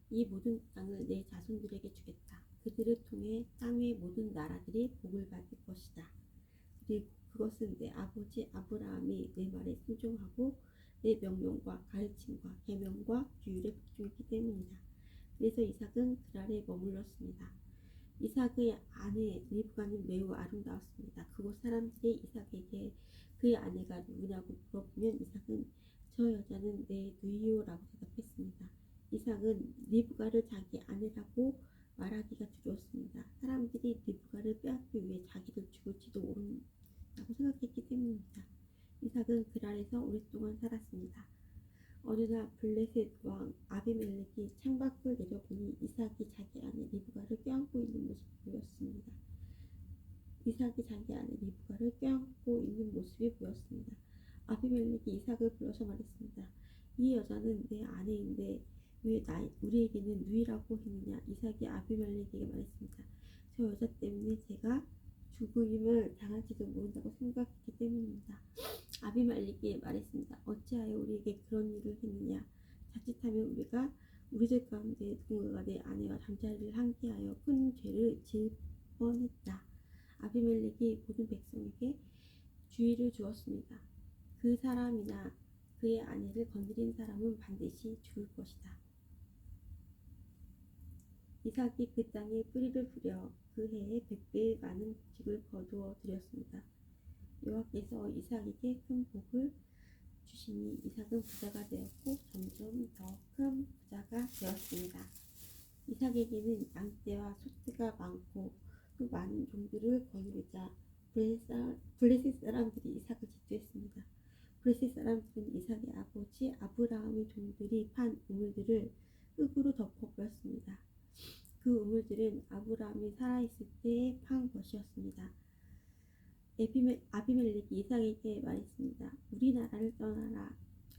이 모든 땅을 내 자손들에게 주겠다. 그들을 통해 땅의 모든 나라들이 복을 받을 것이다. 그리고 그것은 내 아버지 아브라함이 내 말에 순종하고 내 명령과 가르침과 계명과 규율에 복종했기 때문이다. 그래서 이삭은 그랄에 머물렀습니다. 이삭의 아내 리브가는 매우 아름다웠습니다. 그곳 사람들이 이삭에게 그의 아내가 누구냐고 물어보면 이삭은 저 여자는 내 누이요라고 대답했습니다. 이삭은 리브가를 자기 아내라고 말하기가 두려웠습니다. 사람들이 리브가를 빼앗기 위해 자기를 죽을지도 모른다고 생각했기 때문입니다. 이삭은 그랄에서 오랫동안 살았습니다. 어느 날 블레셋 왕 아비멜렉이 창밖을 내려보니 이삭이 자기 아내 리브가를 껴안고 있는 모습이 보였습니다. 아비멜렉이 이삭을 불러서 말했습니다. 이 여자는 내 아내인데 왜 우리에게는 누이라고 했느냐. 이삭이 아비멜렉에게 말했습니다. 저 여자 때문에 제가 죽임을 당할지도 모른다고 생각했기 때문입니다. 아비멜렉이 말했습니다. 어찌하여 우리에게 그런 일을 했느냐? 자칫하면 우리가 우리들 가운데 누군가가 내 아내와 잠자리를 함께 하여 큰 죄를 지을 뻔했다. 아비멜렉이 모든 백성에게 주의를 주었습니다. 그 사람이나 그의 아내를 건드린 사람은 반드시 죽을 것이다. 이삭이 그 땅에 뿌리를 뿌려 그 해에 100배 많은 곡식을 거두어 드렸습니다. 여호와께서 이삭에게 큰 복을 주시니 이삭은 부자가 되었고 점점 더 큰 부자가 되었습니다. 이삭에게는 양떼와 소떼가 많고 또 많은 종들을 거느리자 블레셋 사람들이 이삭을 질투했습니다. 블레셋 사람들은 이삭의 아버지 아브라함의 종들이 판 우물들을 흙으로 덮어 버렸습니다. 그 우물들은 아브라함이 살아있을 때에 판 것이었습니다. 아비멜렉이 이삭에게 말했습니다. 우리 나라를 떠나라.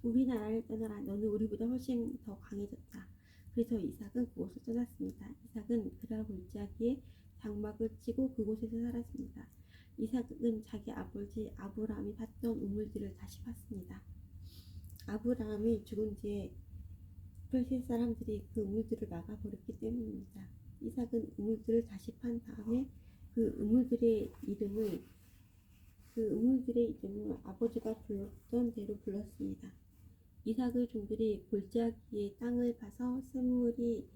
너는 우리보다 훨씬 더 강해졌다. 그래서 이삭은 그곳을 떠났습니다. 이삭은 그날 골짜기에 장막을 치고 그곳에서 살았습니다. 이삭은 자기 아버지 아브라함이 팠던 우물들을 다시 팠습니다. 아브라함이 죽은 뒤에 블레셋 사람들이 그 우물들을 막아버렸기 때문입니다. 이삭은 우물들을 다시 판 다음에 그 우물들의 이름을 아버지가 불렀던 대로 불렀습니다. 이삭의 종들이 골짜기의 땅을 파서 샘물이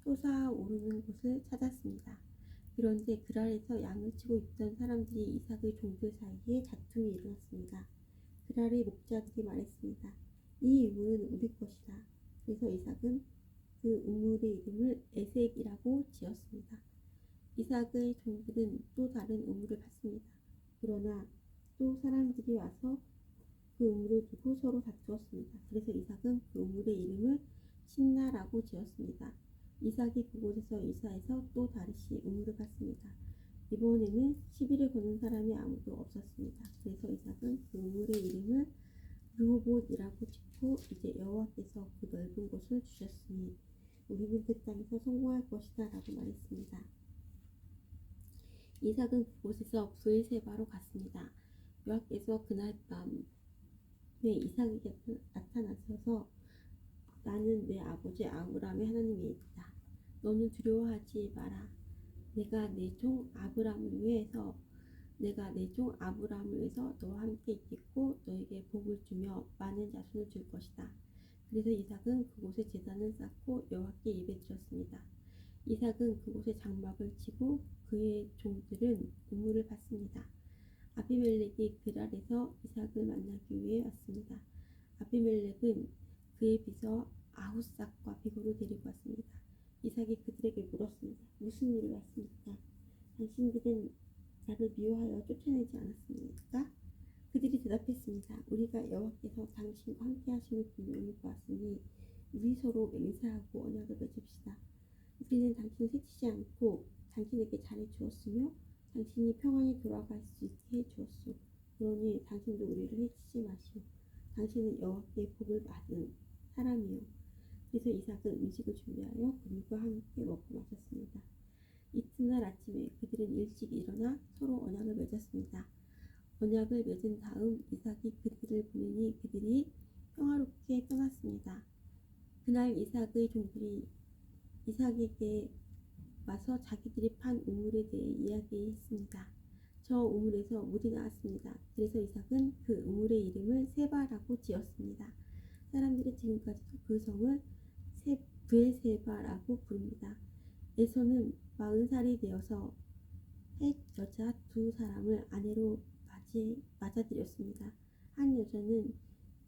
솟아오르는 곳을 찾았습니다. 그런데 그 아래에서 양을 치고 있던 사람들이 이삭의 종들 사이에 다툼이 일어났습니다. 그 아래 목자들이 말했습니다. 이 우물은 우리 것이다. 그래서 이삭은 그 우물의 이름을 에색이라고 지었습니다. 이삭의 종들은 또 다른 우물을 팠습니다. 그러나 또 사람들이 와서 그 우물을 두고 서로 다투었습니다. 그래서 이삭은 그 우물의 이름을 신나라고 지었습니다. 이삭이 그곳에서 이사해서 또 다시 우물을 팠습니다. 이번에는 시비를 거는 사람이 아무도 없었습니다. 그래서 이삭은 그 우물의 이름을 르호봇이라고 짓고 이제 여호와께서 그 넓은 곳을 주셨으니 우리는 그 땅에서 성공할 것이다 라고 말했습니다. 이삭은 그곳에서 브엘세바로 갔습니다. 여호와께서 그날 밤에 이삭에게 나타나셔서 나는 내 아버지 아브라함의 하나님이 있다. 너는 두려워하지 마라. 내가 내 종 아브라함을 위해서 너와 함께 있겠고 너에게 복을 주며 많은 자손을 줄 것이다. 그래서 이삭은 그곳에 제단을 쌓고 여호와께 예배드렸습니다. 이삭은 그곳에 장막을 치고 그의 종들은 우물을 팠습니다. 아비멜렉이 그랄에서 이삭을 만나기 위해 왔습니다. 아비멜렉은 그의 비서 아후삭과 비고를 데리고 왔습니다. 이삭이 그들에게 물었습니다. 무슨 일을 왔습니까? 당신들은 나를 미워하여 쫓아내지 않았습니까? 그들이 대답했습니다. 우리가 여호와께서 당신과 함께 하심을 분명히 보았으니 우리 서로 맹세하고 언약을 맺읍시다. 우리는 당신을 해치지 않고 당신에게 잘해 주었으며 당신이 평안히 돌아갈 수 있게 해 주었소. 그러니 당신도 우리를 해치지 마시오. 당신은 여호와께 복을 받은 사람이요. 그래서 이삭은 음식을 준비하여 그들과 함께 먹고 마셨습니다. 이튿날 아침에 그들은 일찍 일어나 서로 언약을 맺었습니다. 언약을 맺은 다음 이삭이 그들을 보내니 그들이 평화롭게 떠났습니다. 그날 이삭의 종들이 이삭에게 와서 자기들이 판 우물에 대해 이야기했습니다. 저 우물에서 물이 나왔습니다. 그래서 이삭은 그 우물의 이름을 세바라고 지었습니다. 사람들이 지금까지도 그 성을 브엘세바라고 부릅니다. 에서는 40살이 되어서 헷 여자 2사람을 아내로 맞아들였습니다. 한 여자는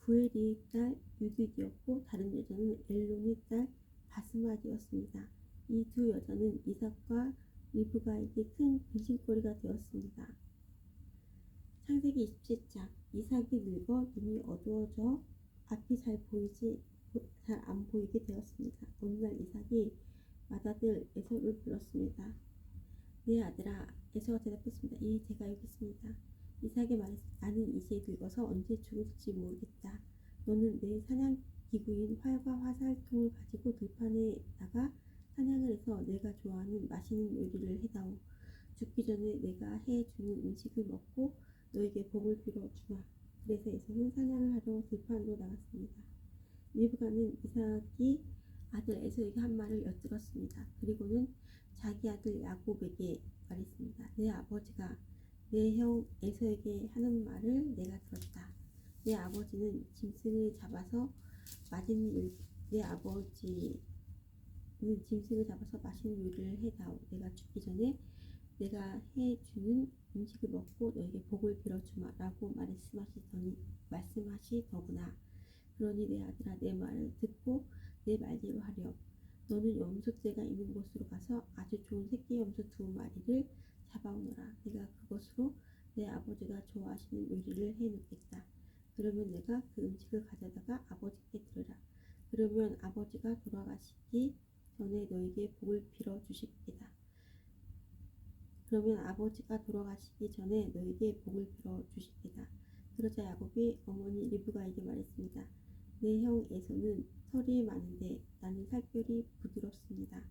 부엘의 딸 유딕이었고 다른 여자는 엘론의 딸 바스맛이었습니다. 이 2 여자는 이삭과 리브가에게 큰 근심거리가 되었습니다. 창세기 27장. 이삭이 늙어 눈이 어두워져 앞이 잘 안 보이게 되었습니다. 어느 날 이삭이 맏아들 에서를 불렀습니다. 내 아들아. 에서가 대답했습니다. 예, 제가 여기 있습니다. 이삭이 말했습니다. 나는 이제 늙어서 언제 죽을지 모르겠다. 너는 내 사냥 기구인 활과 화살통을 가지고 들판에 나가 사냥을 해서 내가 좋아하는 맛있는 요리를 해다오. 죽기 전에 내가 해주는 음식을 먹고 너에게 복을 빌어주마. 그래서 에서는 사냥을 하러 들판으로 나갔습니다. 리브가는 이삭이 아들 에서에게 한 말을 엿들었습니다. 그리고는 자기 아들 야곱에게 말했습니다. 내 아버지가 내 형 에서에게 하는 말을 내가 들었다. 내 아버지는 짐승을 잡아서 맛있는 요리를 해다오. 내가 죽기 전에 내가 해주는 음식을 먹고 너에게 복을 빌어주마 라고 말씀하시더구나. 그러니 내 아들아 내 말을 듣고 내 말대로 하렴. 너는 염소떼가 있는 곳으로 가서 아주 좋은 새끼 염소 2마리를 잡아오너라. 내가 그것으로 내 아버지가 좋아하시는 요리를 해놓겠다. 그러면 내가 그 음식을 가져다가 아버지께 드리라. 그러면 아버지가 돌아가시기 전에 너에게 복을 빌어주시겠다. 그러자 야곱이 어머니 리브가에게 말했습니다. 내 형 에서는 털이 많은데 나는 살결이 부드럽습니다.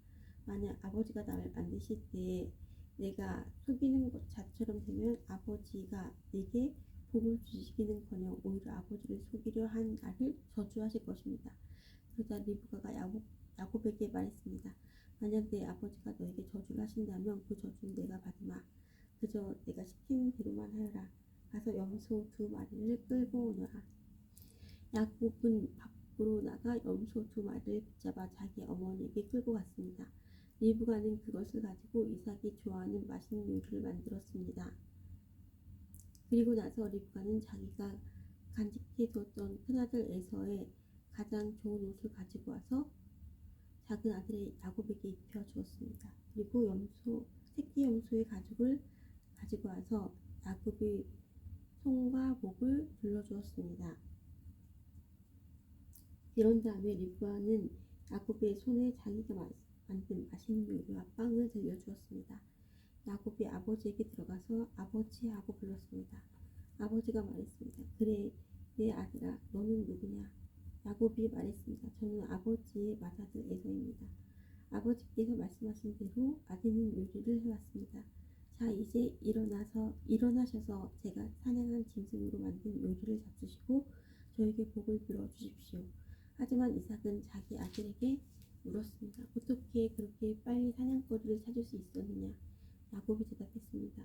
만약 아버지가 나를 만드실 때에 내가 속이는 자처럼 되면 아버지가 내게 복을 주시기는커녕 오히려 아버지를 속이려 한 나를 저주하실 것입니다. 그러자 리브가가 야곱에게 말했습니다. 만약 내 아버지가 너에게 저주를 하신다면 그 저주는 내가 받으마. 그저 내가 시키는 대로만 하여라. 가서 염소 2마리를 끌고 오너라. 야곱은 밖으로 나가 염소 2마리를 붙잡아 자기 어머니에게 끌고 갔습니다. 리브가는 그것을 가지고 이삭이 좋아하는 맛있는 요리를 만들었습니다. 그리고 나서 리브가는 자기가 간직해 두었던 큰아들 에서의 가장 좋은 옷을 가지고 와서 작은 아들 야곱에게 입혀 주었습니다. 그리고 새끼 염소의 가죽을 가지고 와서 야곱의 손과 목을 둘러주었습니다. 이런 다음에 리브가는 야곱의 손에 자기가 만든 맛있는 요리와 빵을 들려주었습니다. 야곱이 아버지에게 들어가서 아버지 하고 불렀습니다. 아버지가 말했습니다. 그래 내 아들아 너는 누구냐? 야곱이 말했습니다. 저는 아버지의 맏아들 에서입니다. 아버지께서 말씀하신 대로 아들은 요리를 해왔습니다. 자 이제 일어나셔서 제가 사냥한 짐승으로 만든 요리를 잡수시고 저에게 복을 빌어주십시오. 하지만 이삭은 자기 아들에게 물었습니다. 어떻게 그렇게 빨리 사냥거리를 찾을 수 있었느냐? 야곱이 대답했습니다.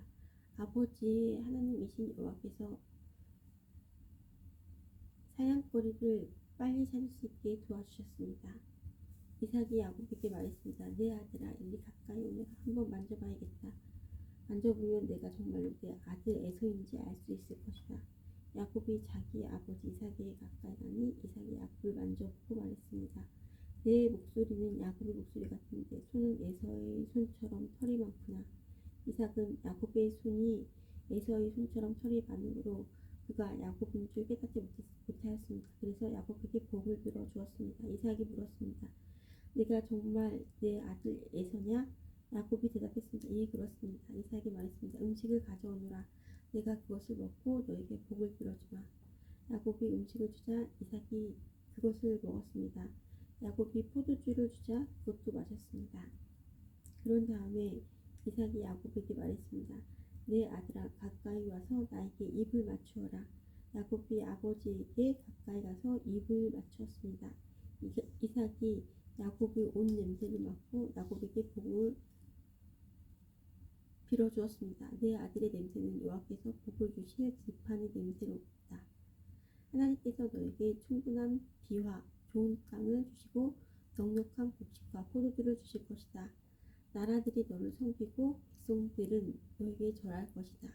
아버지의 하나님이신 여호와께서 사냥거리를 빨리 찾을 수 있게 도와주셨습니다. 이삭이 야곱에게 말했습니다. 내 아들아 일리 가까이 오너라. 한번 만져봐야겠다. 만져보면 내가 정말로 내 아들 에서인지 알 수 있을 것이다. 야곱이 자기 아버지 이삭에게 가까이 가니 이삭이 야곱을 만져보고 말했습니다. 내 목소리는 야곱의 목소리 같은데 손은 에서의 손처럼 털이 많구나. 이삭은 야곱의 손이 에서의 손처럼 털이 많으므로 그가 야곱인 줄 깨닫지 못하였습니다. 그래서 야곱에게 복을 빌어 주었습니다. 이삭이 물었습니다. 네가 정말 내 아들 에서냐? 야곱이 대답했습니다. 예, 그렇습니다. 이삭이 말했습니다. 음식을 가져오너라. 내가 그것을 먹고 너에게 복을 빌어주마. 야곱이 음식을 주자 이삭이 그것을 먹었습니다. 야곱이 포도주를 주자 그것도 마셨습니다. 그런 다음에 이삭이 야곱에게 말했습니다. 내 아들아 가까이 와서 나에게 입을 맞추어라. 야곱이 아버지에게 가까이 가서 입을 맞추었습니다. 이삭이 야곱의 옷 냄새를 맡고 야곱에게 복을 빌어주었습니다. 내 아들의 냄새는 여호와께서 복을 주실 들판의 냄새로다. 하나님께서 너에게 충분한 비와 좋은 땅을 주시고 넉넉한 곡식과 포도주를 주실 것이다. 나라들이 너를 섬기고 백성들은 너에게 절할 것이다.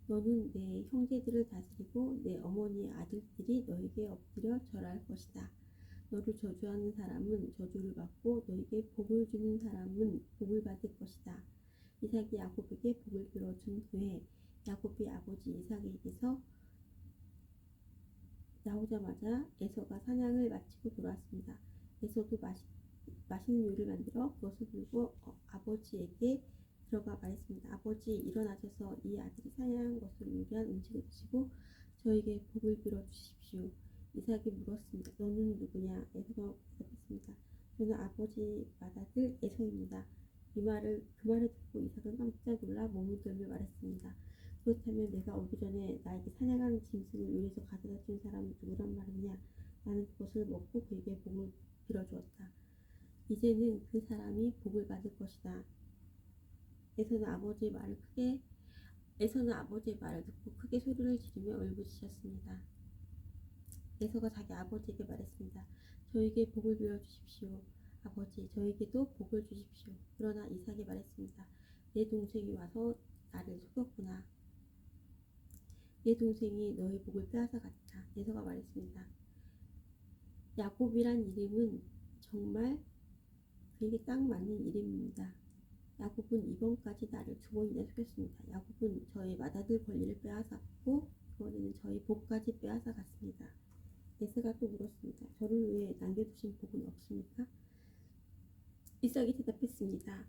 너는 내 형제들을 다스리고 내 어머니의 아들들이 너에게 엎드려 절할 것이다. 너를 저주하는 사람은 저주를 받고 너에게 복을 주는 사람은 복을 받을 것이다. 이삭이 야곱에게 복을 빌어준 후에 야곱이 아버지 이삭에게서 나오자마자 에서가 사냥을 마치고 돌아왔습니다. 에서도 맛있는 요리를 만들어 그것을 들고 아버지에게 들어가 말했습니다. 아버지 일어나셔서 이 아들이 사냥한 것을 요리한 음식을 드시고 저에게 복을 빌어주십시오. 이삭이 물었습니다. 너는 누구냐? 에서가 대답했습니다. 저는 아버지 맏아들 에서입니다. 그 말을 듣고 이삭은 깜짝 놀라 몸을 떨며 말했습니다. 그렇다면 내가 오기 전에 나에게 사냥한 짐승을 요리해서 가져다 준 사람은 누구란 말이냐? 나는 그것을 먹고 그에게 복을 빌어주었다. 이제는 그 사람이 복을 받을 것이다. 에서는 아버지의 말을 듣고 크게 소리를 지르며 울부짖었습니다. 에서가 자기 아버지에게 말했습니다. 저에게 복을 빌어주십시오. 아버지, 저에게도 복을 주십시오. 그러나 이삭이 말했습니다. 내 동생이 와서 나를 속였구나. 내 동생이 너의 복을 빼앗아 갔다. 에서가 말했습니다. 야곱이란 이름은 정말 그에게 딱 맞는 이름입니다. 야곱은 이번까지 나를 2번이나 속였습니다. 야곱은 저의 맏아들 권리를 빼앗았고 이번에는 저의 복까지 빼앗아 갔습니다. 에서가 또 물었습니다. 저를 위해 남겨두신 복은 없습니까? 이삭이 대답했습니다.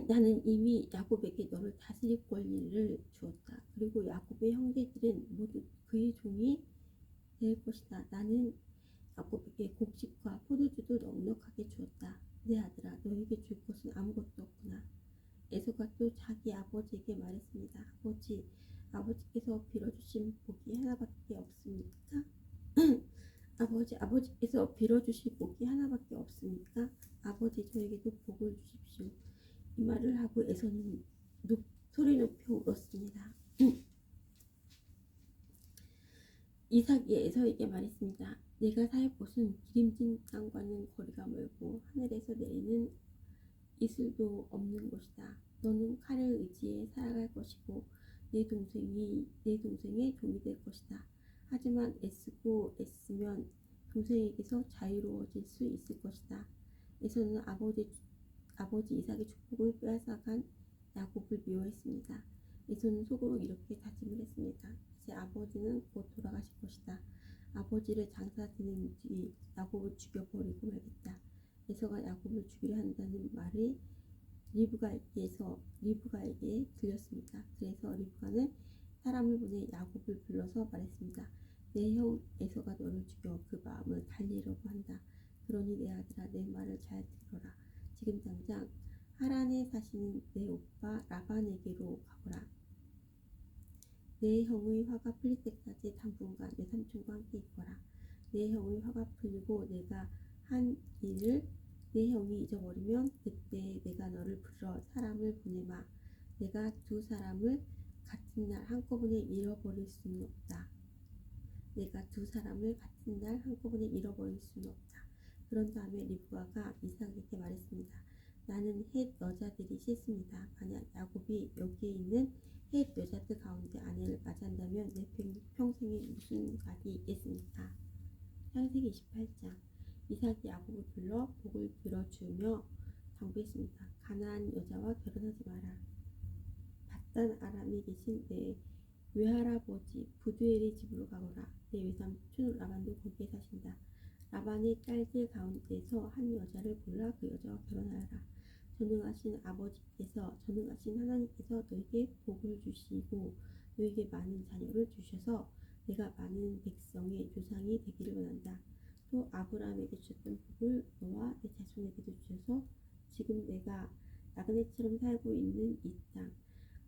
나는 이미 야곱에게 너를 다스릴 권리를 주었다. 그리고 야곱의 형제들은 모두 그의 종이 될 것이다. 나는 야곱에게 곡식과 포도주도 넉넉하게 주었다. 내 아들아, 너에게 줄 것은 아무것도 없구나. 에서가 또 자기 아버지에게 말했습니다. 아버지께서 빌어주신 복이 하나밖에 없습니까? 아버지께서 빌어주신 복이 하나밖에 없습니까? 아버지, 저에게도 복을 주십시오. 이 말을 하고 에서는 소리 높여 울었습니다. 이삭이 에서에게 말했습니다. 내가 살 곳은 기름진 땅과는 거리가 멀고 하늘에서 내리는 이슬도 없는 곳이다. 너는 칼을 의지해 살아갈 것이고 내 동생의 종이 될 것이다. 하지만 애쓰면 동생에게서 자유로워질 수 있을 것이다. 에서는 아버지 이삭의 축복을 빼앗아간 야곱을 미워했습니다. 에서는 속으로 이렇게 다짐을 했습니다. 이제 아버지는 곧 돌아가실 것이다. 아버지를 장사되는 뒤 야곱을 죽여버리고 말겠다. 에서가 야곱을 죽이려 한다는 말이 리브가에게 들렸습니다. 그래서 리브가는 사람을 보내 야곱을 불러서 말했습니다. 내 형 에서가 너를 죽여 그 마음을 달리려고 한다. 그러니 내 아들아, 내 말을 잘 들어라. 지금 당장 하란에 사시는 내 오빠 라반에게로 가거라. 내 형의 화가 풀릴 때까지 당분간 내 삼촌과 함께 있거라. 내 형의 화가 풀리고 내가 한 일을 내 형이 잊어버리면 그때 내가 너를 부르러 사람을 보내마. 내가 2 사람을 같은 날 한꺼번에 잃어버릴 수는 없다. 그런 다음에 리브가가 이삭에게 말했습니다. 나는 헷 여자들이 싫습니다. 만약 야곱이 여기에 있는 헷 여자들 가운데 아내를 맞이한다면 내 평생에 무슨 낙이 있겠습니까? 창세기 28장. 이삭이 야곱을 불러 복을 빌어주며 당부했습니다. 가나안 여자와 결혼하지 마라. 밧단 아람에 계신 내 외할아버지 부두엘의 집으로 가거라. 내 외삼촌 라반도 거기에 사신다. 라반의 딸들 가운데서 한 여자를 골라 그 여자와 결혼하여라. 전능하신 하나님께서 너에게 복을 주시고 너에게 많은 자녀를 주셔서 내가 많은 백성의 조상이 되기를 원한다. 또 아브라함에게 주셨던 복을 너와 내 자손에게도 주셔서 지금 내가 나그네처럼 살고 있는 이 땅,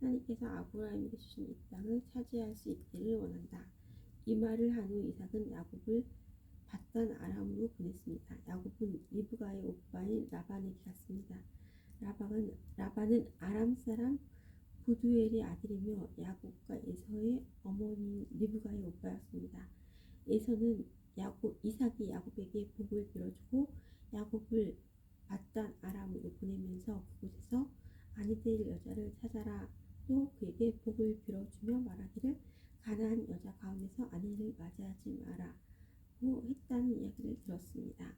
하나님께서 아브라함에게 주신 이 땅을 차지할 수 있기를 원한다. 이 말을 한 후 이삭은 야곱을 밧단 아람으로 보냈습니다. 야곱은 리브가의 오빠인 라반에게 갔습니다. 라반은 아람 사람 부두엘의 아들이며 야곱과 에서의 어머니 리브가의 오빠였습니다. 이삭이 야곱에게 복을 빌어주고 야곱을 밧단 아람으로 보내면서 그곳에서 아내 될 여자를 찾아라. 또 그에게 복을 빌어주며 말하기를 가나안 여자 가운데서 아내를 맞이하지 마라고 했다는 이야기를 들었습니다.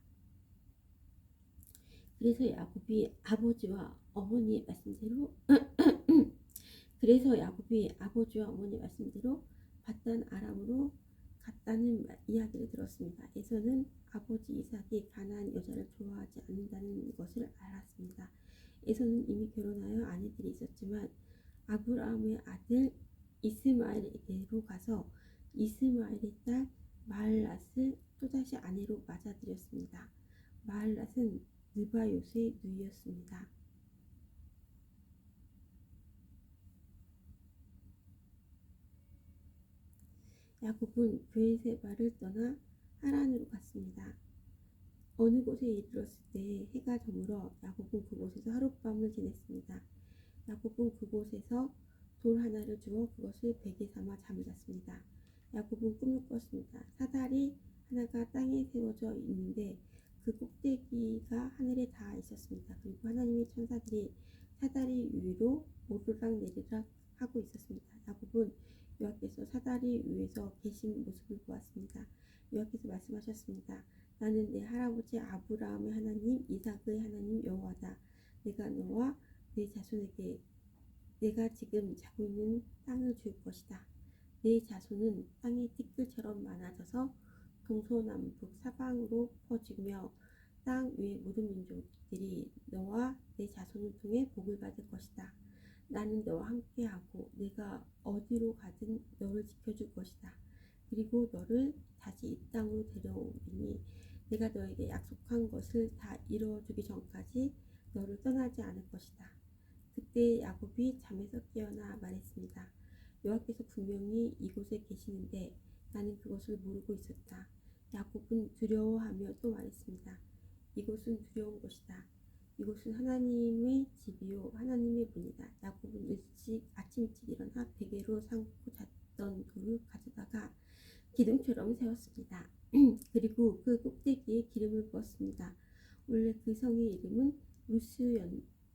그래서 야곱이 아버지와 어머니의 말씀대로 밧단 아람으로 갔다는 이야기를 들었습니다. 에서는 아버지 이삭이 가나안 여자를 좋아하지 않는다는 것을 알았습니다. 에서는 이미 결혼하여 아내들이 있었지만 아브라함의 아들 이스마엘에게로 가서 이스마엘의 딸 마을랏을 또다시 아내로 맞아들였습니다. 마을랏은 느바요스의 누이였습니다. 야곱은 브에세바를 떠나 하란으로 갔습니다. 어느 곳에 이르렀을 때 해가 저물어 야곱은 그곳에서 하룻밤을 지냈습니다. 야곱은 그곳에서 돌 하나를 주어 그것을 베개 삼아 잠을 잤습니다. 야곱은 꿈을 꿨습니다. 사다리 하나가 땅에 세워져 있는데 그 꼭대기가 하늘에 닿아 있었습니다. 그리고 하나님의 천사들이 사다리 위로 오르락 내리락 하고 있었습니다. 야곱은 여호와께서 사다리 위에서 계신 모습을 보았습니다. 여호와께서 말씀하셨습니다. 나는 내 할아버지 아브라함의 하나님, 이삭의 하나님 여호와다. 내가 너와 내 자손에게 내가 지금 자고 있는 땅을 줄 것이다. 내 자손은 땅의 티끌처럼 많아져서 동서남북 사방으로 퍼지며 땅 위의 모든 민족들이 너와 내 자손을 통해 복을 받을 것이다. 나는 너와 함께하고 내가 어디로 가든 너를 지켜줄 것이다. 그리고 너를 다시 이 땅으로 데려오리니 내가 너에게 약속한 것을 다 이루어주기 전까지 너를 떠나지 않을 것이다. 그때 야곱이 잠에서 깨어나 말했습니다. 여호와께서 분명히 이곳에 계시는데 나는 그것을 모르고 있었다. 야곱은 두려워하며 또 말했습니다. 이곳은 두려운 곳이다. 이곳은 하나님의 집이요 하나님의 문이다. 야곱은 아침 일찍 일어나 베개로 삼고 잤던 돌을 가져다가 기둥처럼 세웠습니다. 그리고 그 꼭대기에 기름을 부었습니다. 원래 그 성의 이름은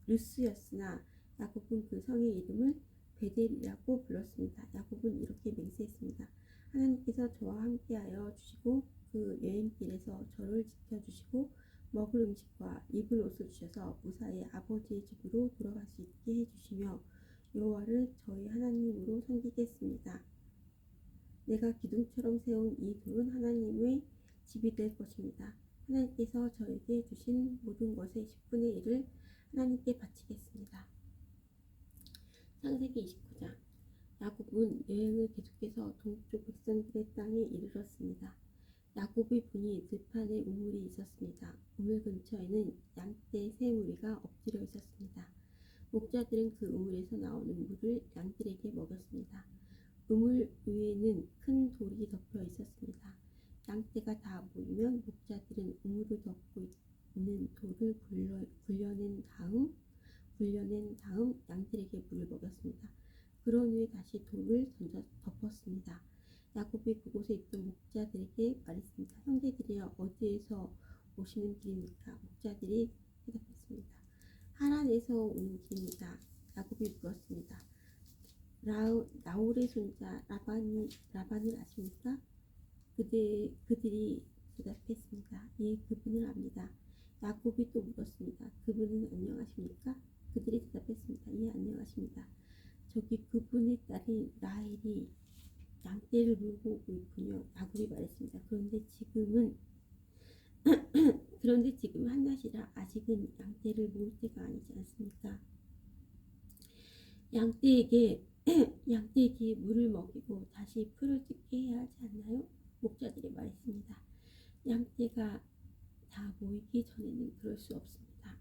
루스였으나 야곱은 그 성의 이름을 베델이라고 불렀습니다. 야곱은 이렇게 맹세했습니다. 하나님께서 저와 함께하여 주시고 그 여행길에서 저를 지켜주시고 먹을 음식과 입을 옷을 주셔서 무사히 아버지의 집으로 돌아갈 수 있게 해주시며 여호와를 저희 하나님으로 섬기겠습니다. 내가 기둥처럼 세운 이 돌은 하나님의 집이 될 것입니다. 하나님께서 저에게 주신 모든 것의 10분의 1을 하나님께 바치겠습니다. 창세기 29장. 야곱은 여행을 계속해서 동쪽 백성들의 땅에 이르렀습니다. 야곱의 분이 들판에 우물이 있었습니다. 우물 근처에는 양떼 세 무리가 엎드려 있었습니다. 목자들은 그 우물에서 나오는 물을 양들에게 먹였습니다. 우물 위에는 큰 돌이 덮여 있었습니다. 양떼가 다 모이면 목자들은 우물을 덮고 있는 돌을 굴려낸 다음 양들에게 물을 먹였습니다. 그런 후에 다시 돌을 덮었습니다. 야곱이 그곳에 있던 목자들에게 말했습니다. 형제들이여 어디에서 오시는 길입니까? 목자들이 대답했습니다. 하란에서 오는 길입니다. 야곱이 물었습니다. 나홀의 손자 라반을 아십니까? 그들이 대답했습니다. 예, 그분을 압니다. 야곱이 또 물었습니다. 그분은 안녕하십니까? 그들이 대답했습니다. 예, 안녕하십니다. 저기 그분의 딸인 라헬이 양떼를 물고 오고 있군요. 야곱이 말했습니다. 그런데 지금 한낮이라 아직은 양떼를 모을 때가 아니지 않습니까? 양떼에게 물을 먹이고 다시 풀을 뜯게 해야 하지 않나요? 목자들이 말했습니다. 양떼가 다 모이기 전에는 그럴 수 없습니다.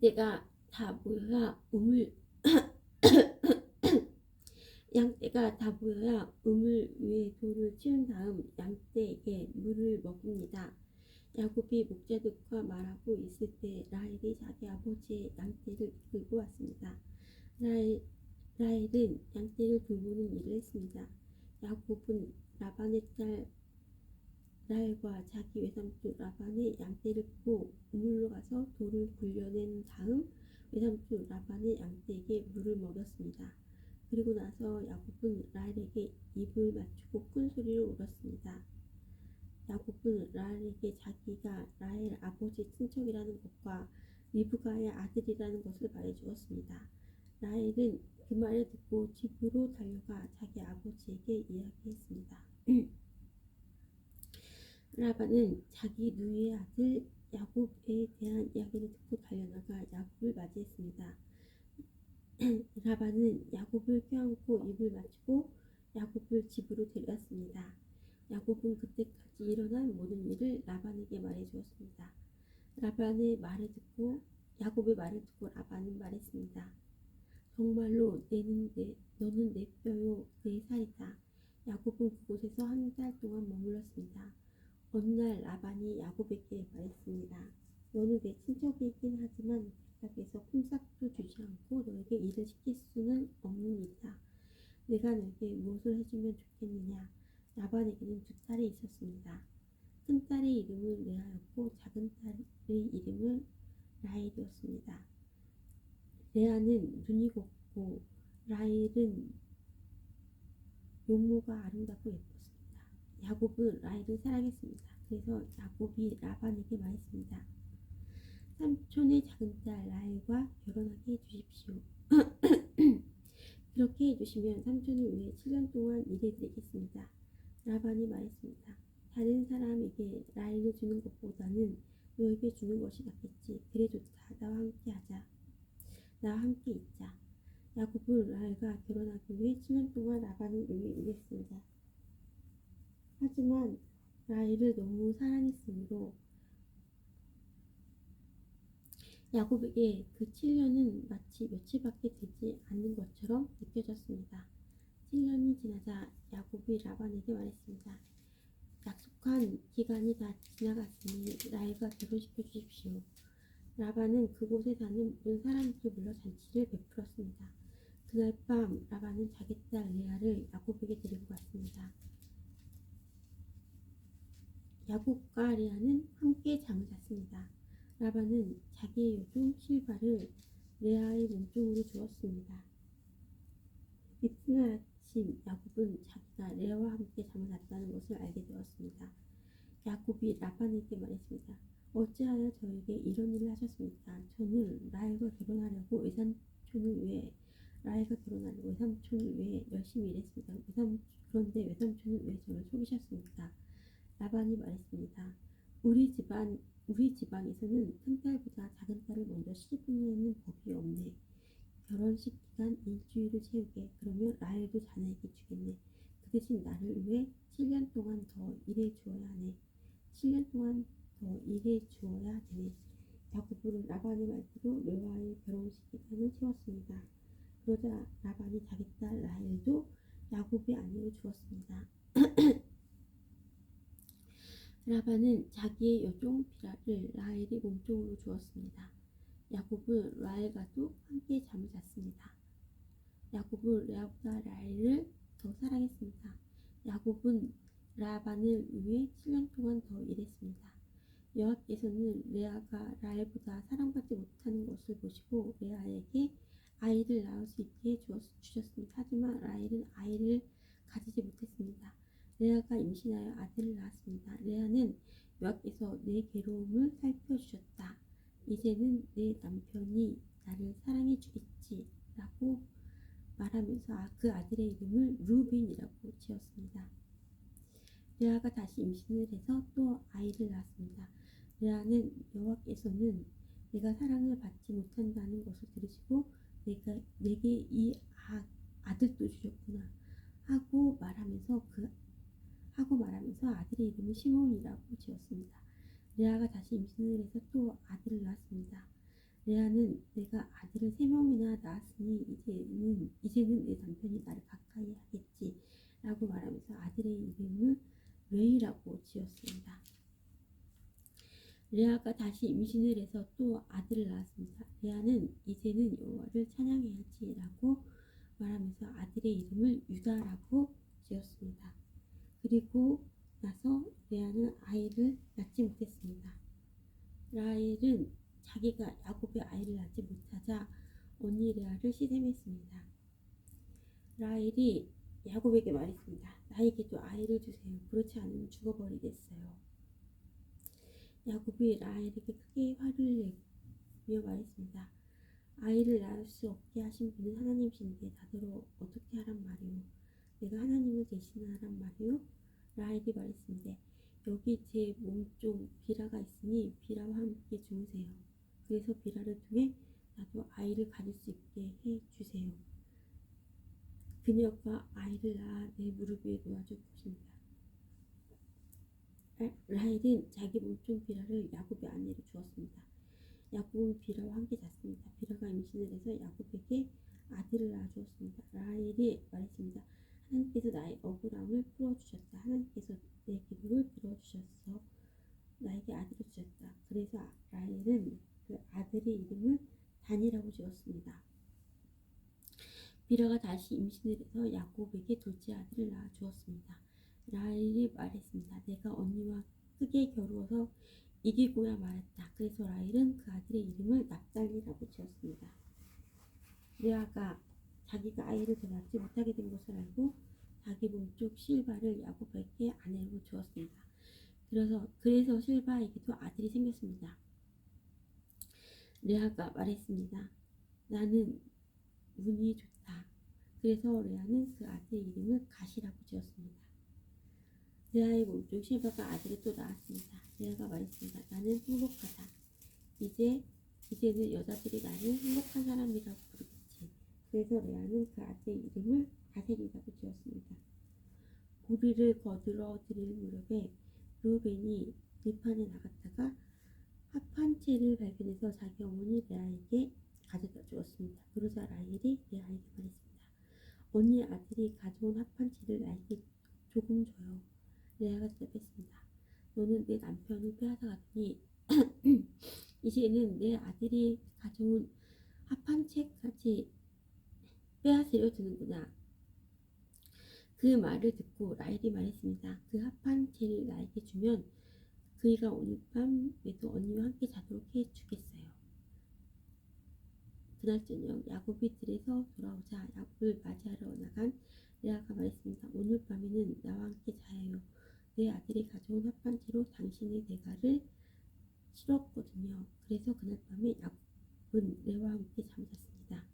양떼가 다 모여야 우물 위에 돌을 치운 다음 양떼에게 물을 먹입니다. 야곱이 목자들과 말하고 있을 때 라헬이 자기 아버지의 양떼를 이끌고 왔습니다. 라헬은 양떼를 돌보는 일을 했습니다. 야곱은 라반의 딸 라헬과 자기 외삼촌 라반의 양떼를 끄고 우물로 가서 돌을 굴려낸 다음 외삼촌 라반의 양떼에게 물을 먹였습니다. 그리고 나서 야곱은 라헬에게 입을 맞추고 큰 소리로 울었습니다. 야곱은 라헬에게 자기가 라헬 아버지 친척이라는 것과 리브가의 아들이라는 것을 말해주었습니다. 라헬은 그 말을 듣고 집으로 달려가 자기 아버지에게 이야기했습니다. 라반은 자기 누이의 아들 야곱에 대한 이야기를 듣고 달려나가 야곱을 맞이했습니다. 라반은 야곱을 껴안고 입을 맞추고 야곱을 집으로 데려왔습니다. 야곱은 그때까지 일어난 모든 일을 라반에게 말해주었습니다. 라반의 말을 듣고 야곱의 말을 듣고 라반은 말했습니다. 정말로 너는 내 뼈요 내 살이다. 야곱은 그곳에서 한 달 동안 머물렀습니다. 어느 날 라반이 야곱에게 말했습니다. 너는 내 친척이긴 하지만 부탁해서 품삯도 주지 않고 너에게 일을 시킬 수는 없는 일이다. 내가 너에게 무엇을 해주면 좋겠느냐. 라반에게는 두 딸이 있었습니다. 큰 딸의 이름은 레아였고 작은 딸의 이름은 라헬이었습니다. 레아는 눈이 곱고 라헬은 용모가 아름답고 예뻤습니다. 야곱은 라헬을 사랑했습니다. 그래서 야곱이 라반에게 말했습니다. 삼촌의 작은 딸 라헬과 결혼하게 해주십시오. 그렇게 해주시면 삼촌을 위해 7년 동안 일해드리겠습니다. 라반이 말했습니다. 다른 사람에게 라헬을 주는 것보다는 너에게 주는 것이 낫겠지. 그래 좋다. 나와 함께 하자. 나와 함께 있자. 야곱은 라헬과 결혼하기 위해 7년 동안 라반을 위해 일했습니다. 하지만 라헬을 너무 사랑했으므로 야곱에게 그 7년은 마치 며칠밖에 되지 않는 것처럼 느껴졌습니다. 7년이 지나자 야곱이 라반에게 말했습니다. 약속한 기간이 다 지나갔으니 라헬과 결혼시켜 주십시오. 라반은 그곳에 사는 모든 사람들을 불러 잔치를 베풀었습니다. 그날 밤 라반은 자기 딸 레아를 야곱에게 데리고 갔습니다. 야곱과 레아는 함께 잠을 잤습니다. 라반은 자기의 여종 실바를 레아의 몸종으로 주었습니다. 이튿날 아침 야곱은 자기가 레아와 함께 잠을 잤다는 것을 알게 되었습니다. 야곱이 라반에게 말했습니다. 어찌하여 저에게 이런 일을 하셨습니까? 저는 라헬과 결혼하려고 외삼촌을 위해 열심히 일했습니다. 그런데 외삼촌은 왜 저를 속이셨습니까? 라반이 말했습니다. 우리 지방에서는 큰 딸보다 작은 딸을 먼저 시집보내는 법이 없네. 결혼식 기간 일주일을 채우게. 그러면 라헬도 자네에게 주겠네. 그 대신 나를 위해 7년 동안 더 일해 주어야 하네. 7년 동안 더 일해 주어야 되네. 야곱은 라반의 말대로 레아의 결혼식 기간을 채웠습니다. 그러자 라반이 자기 딸 라헬도 야곱의 아내로 주었습니다. 라반은 자기의 여종 비라를 라헬의 몸종으로 주었습니다. 야곱은 라헬과도 함께 잠을 잤습니다. 야곱은 레아보다 라헬을 더 사랑했습니다. 야곱은 라반을 위해 7년 동안 더 일했습니다. 여호와께서는 레아가 라헬보다 사랑받지 못하는 것을 보시고 레아에게 아이를 낳을 수 있게 주셨습니다. 하지만 라헬은 아이를 가지지 못했습니다. 레아가 임신하여 아들을 낳았습니다. 레아는 여호와께서 내 괴로움을 살펴주셨다. 이제는 내 남편이 나를 사랑해 주겠지 라고 말하면서 그 아들의 이름을 루벤이라고 지었습니다. 레아가 다시 임신을 해서 또 아이를 낳았습니다. 레아는 여호와께서는 내가 사랑을 받지 못한다는 것을 들으시고 내게 이 아들도 주셨구나 하고 말하면서 아들의 이름을 시몬이라고 지었습니다. 레아가 다시 임신을 해서 또 아들을 낳았습니다. 레아는 내가 아들을 3명이나 낳았으니 이제는 내 남편이 나를 가까이 하겠지 라고 말하면서 아들의 이름을 레이라고 지었습니다. 레아가 다시 임신을 해서 또 아들을 낳았습니다. 레아는 이제는 여호와를 찬양해야지 라고 말하면서 아들의 이름을 유다라고 지었습니다. 그리고 나서 레아는 아이를 낳지 못했습니다. 라헬은 자기가 야곱의 아이를 낳지 못하자 언니 레아를 시샘했습니다. 라헬이 야곱에게 말했습니다. 나에게도 아이를 주세요. 그렇지 않으면 죽어버리겠어요. 야곱이 라헬에게 크게 화를 내며 말했습니다. 아이를 낳을 수 없게 하신 분은 하나님이신데 나더러 어떻게 하란 말이오. 내가 하나님을 대신하란 말이오. 라헬이 말했습니다. 여기 제 몸종 비라가 있으니 비라와 함께 주무세요. 그래서 비라를 통해 나도 아이를 가질 수 있게 해주세요. 그녀가 아이를 낳아 내 무릎 위에 놓아줄 것입니다. 라헬은 자기 몸종 비라를 야곱의 아내로 주었습니다. 야곱은 비라와 함께 잤습니다. 비라가 임신을 해서 야곱에게 아들을 낳아주었습니다. 라헬이 말했습니다. 하나님께서 나의 억울함을 풀어주셨다. 하나님께서 내 기도를 들어주셔서 나에게 아들을 주셨다. 그래서 라헬은 그 아들의 이름을 단이라고 지었습니다. 비라가 다시 임신을 해서 야곱에게 둘째 아들을 낳아 주었습니다. 라헬이 말했습니다. 내가 언니와 크게 겨루어서 이기고야 말았다. 그래서 라헬은 그 아들의 이름을 납달리라고 지었습니다. 레아가 자기가 아이를 더 낳지 못하게 된 것을 알고 자기 몸쪽 실바를 야곱에게 아내로 주었습니다. 그래서 실바에게도 아들이 생겼습니다. 레아가 말했습니다. 나는 운이 좋다. 그래서 레아는 그 아들의 이름을 갓이라고 지었습니다. 레아의 몸중 실바가 아들을 또 낳았습니다. 레아가 말했습니다. 나는 행복하다. 이제는 여자들이 나를 행복한 사람이라고 부르겠지. 그래서 레아는 그 아들의 이름을 가셀이라고 지었습니다. 보리를 거들어 드릴 무렵에 르우벤이 들판에 나갔다가 합한 채를 발견해서 자기 어머니 레아에게 가져다 주었습니다. 그러자 라헬이 레아에게 말했습니다. 언니 아들이 가져온 합한 채를 나에게 조금 줘요. 레아가 대답했습니다. 너는 내 남편을 빼앗아갔더니 이제는 내 아들이 가져온 합한 채까지 빼앗으려 드는구나. 그 말을 듣고 라헬이 말했습니다. 그 합한 채를 나에게 주면 그이가 오늘 밤에도 언니와 함께 자도록 해주겠어요. 그날 저녁 야곱이 들에서 돌아오자 야곱을 맞이하러 나간 레아가 말했습니다. 오늘 밤에는 나와 함께 자요. 내 아들이 가져온 합판채로 당신의 대가를 치렀거든요. 그래서 그날 밤에 야곱은 레아와 함께 잠잤습니다.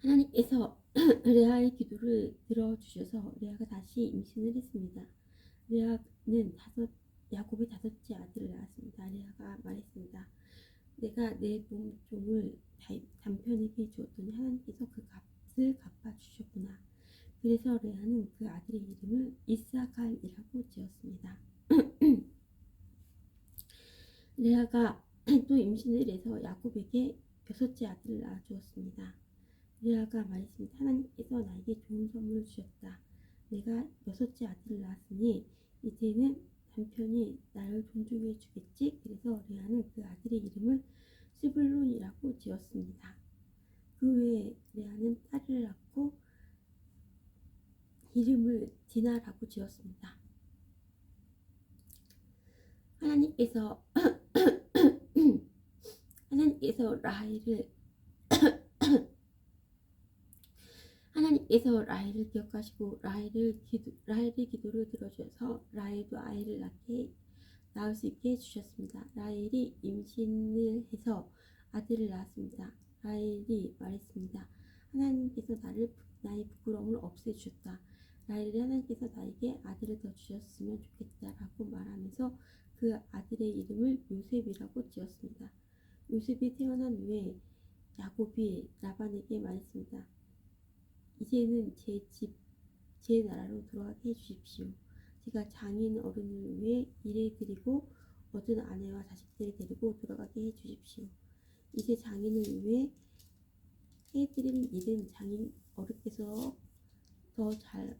하나님께서 레아의 기도를 들어주셔서 레아가 다시 임신을 했습니다. 레아는 야곱의 다섯째 아들을 낳았습니다. 레아가 말했습니다. 내가 내 몸종을 남편에게 주었더니 하나님께서 그 값을 갚아주셨구나. 그래서 레아는 그 아들의 이름을 이사갈이라고 지었습니다. 레아가 또 임신을 해서 야곱에게 여섯째 아들을 낳아주었습니다. 레아가 말했습니다. 하나님께서 나에게 좋은 선물을 주셨다. 내가 여섯째 아들을 낳았으니 이제는 남편이 나를 존중해 주겠지. 그래서 레아는 그 아들의 이름을 스불론이라고 지었습니다. 그 외에 레아는 딸을 낳고 이름을 디나라고 지었습니다. 하나님께서 라헬을 기억하시고 라헬의 기도를 들어주셔서 라헬도 아이를 낳을 수 있게 해주셨습니다. 라헬이 임신을 해서 아들을 낳았습니다. 라헬이 말했습니다. 하나님께서 나의 부끄러움을 없애주셨다. 라헬이 하나님께서 나에게 아들을 더 주셨으면 좋겠다라고 말하면서 그 아들의 이름을 요셉이라고 지었습니다. 요셉이 태어난 후에 야곱이 라반에게 말했습니다. 이제는 제 나라로 돌아가게 해주십시오. 제가 장인 어른을 위해 일해드리고 얻은 아내와 자식들을 데리고 돌아가게 해주십시오. 이제 장인을 위해 해드린 일은 장인 어른께서 더 잘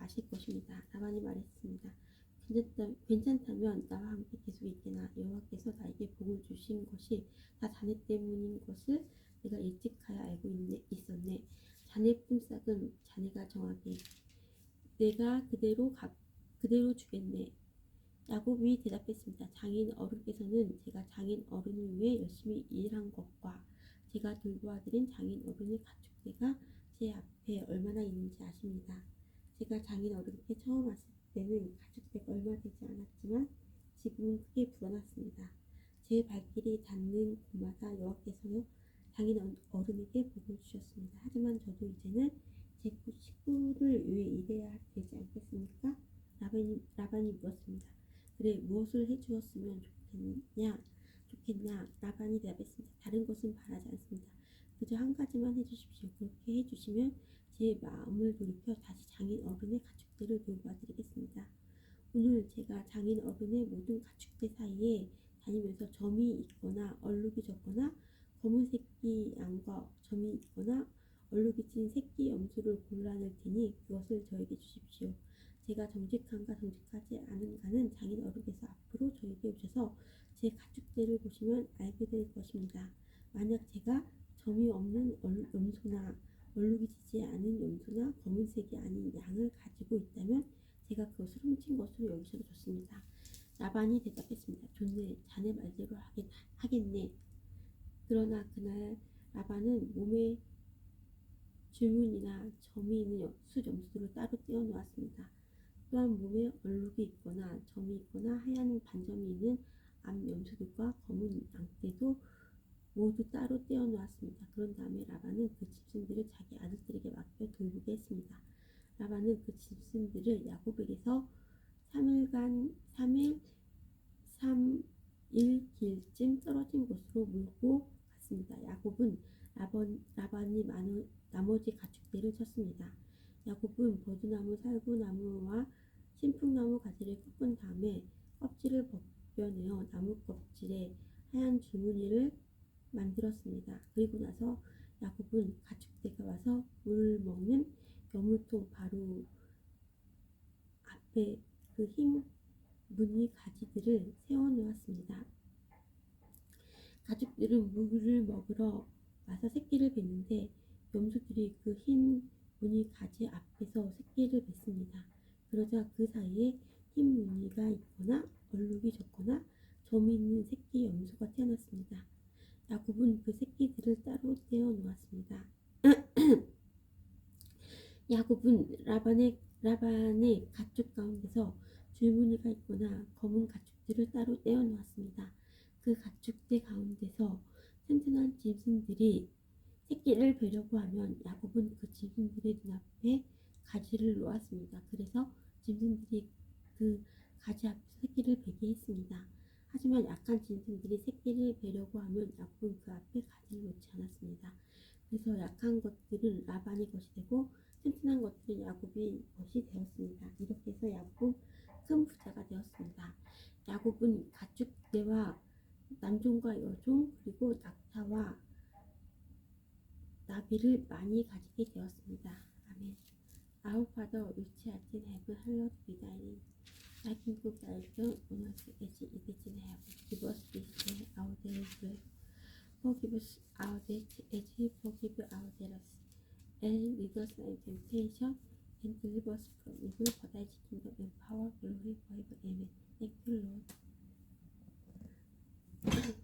아실 것입니다. 라반이 말했습니다. 괜찮다면 나와 함께 계속 있게나 여호와께서 나에게 복을 주신 것이 다 자네 때문인 것을 내가 일찍하여 알고 있었네. 자네 품삯은 자네가 정하게 내가 그대로 주겠네. 야곱이 대답했습니다. 장인 어른께서는 제가 장인 어른을 위해 열심히 일한 것과 제가 돌보아드린 장인 어른의 가축대가 제 앞에 얼마나 있는지 아십니다. 제가 장인 어른께 처음 왔을 때는 가축대가 얼마 되지 않았지만 지금은 크게 불어났습니다. 제 발길이 닿는 곳마다 여호와께서 장인 어른에게 복을 주셨습니다. 하지만 저도 이제는 제 식구를 위해 일해야 되지 않겠습니까? 라반이 물었습니다. 그래, 무엇을 해주었으면 좋겠냐? 라반이 대답했습니다. 다른 것은 바라지 않습니다. 그저 한 가지만 해주십시오. 그렇게 해주시면 제 마음을 돌이켜 다시 장인 어른의 가축대를 돌봐드리겠습니다. 오늘 제가 장인 어른의 모든 가축대 사이에 다니면서 점이 있거나 얼룩이 졌거나 검은 새끼 양과 점이 있거나 얼룩이 진 새끼 염소를 골라낼 테니 그것을 저에게 주십시오. 제가 정직한가 정직하지 않은가는 장인 어른께서 앞으로 저에게 오셔서 제 가축대를 보시면 알게 될 것입니다. 만약 제가 점이 없는 염소나 얼룩이 지지 않은 염소나 검은색이 아닌 양을 가지고 있다면 제가 그것을 훔친 것으로 여기셔도 좋습니다. 라반이 대답했습니다. 좋네, 자네 말대로 하겠네. 그러나 그날 라반은 몸에 줄무늬나 점이 있는 숫염소를 따로 떼어 놓았습니다. 또한 몸에 얼룩이 있거나 점이 있거나 하얀 반점이 있는 암염소들과 검은 양떼도 모두 따로 떼어 놓았습니다. 그런 다음에 라반은 그 짐승들을 자기 아들들에게 맡겨 돌보게 했습니다. 라반은 그 짐승들을 야곱에게서 3일 3일길쯤 떨어진 곳으로 몰고 갔습니다. 야곱은 라반이 나머지 가축대를 쳤습니다. 야곱은 버드나무, 살구나무와 신풍나무 가지를 꺾은 다음에 껍질을 벗겨내어 나무 껍질에 하얀 줄무늬를 만들었습니다. 그리고 나서 야곱은 가축대가 와서 물을 먹는 여물통 바로 앞에 그 흰 무늬 가지들을 세워 놓았습니다. 가축들은 물을 먹으러 와서 새끼를 뱉는데 염소들이 그 흰 무늬 가지 앞에서 새끼를 뱉습니다. 그러자 그 사이에 흰 무늬가 있거나 얼룩이 졌거나 점이 있는 새끼 염소가 태어났습니다. 야곱은 그 새끼들을 따로 떼어 놓았습니다. 야곱은 라반의 가축 가운데서 줄무늬가 있거나 검은 가축들을 따로 떼어 놓았습니다. 그 가축대 가운데서 튼튼한 짐승들이 새끼를 베려고 하면 야곱은 그 짐승들의 눈앞에 가지를 놓았습니다. 그래서 짐승들이 그 가지 앞에서 새끼를 베게 했습니다. 하지만 약한 짐승들이 새끼를 베려고 하면 야곱은 그 앞에 가지를 놓지 않았습니다. 그래서 약한 것들은 라반의 것이 되고 튼튼한 것들은 야곱의 것이 되었습니다. 이렇게 해서 야곱은 큰 부자가 되었습니다. 야곱은 가축대와 남종과 여종 그리고 낙타와 나비를 많이 가지게 되었습니다. 아멘. Our Father which art in heaven, hallowed be thy name. Thy kingdom come, on earth as it is in heaven. Give us this day our daily bread. Forgive us our debts as we forgive our debtors. And lead us not into temptation, and deliver us from evil. For thy is the kingdom and power, glory forever. Amen. Thank you, Lord.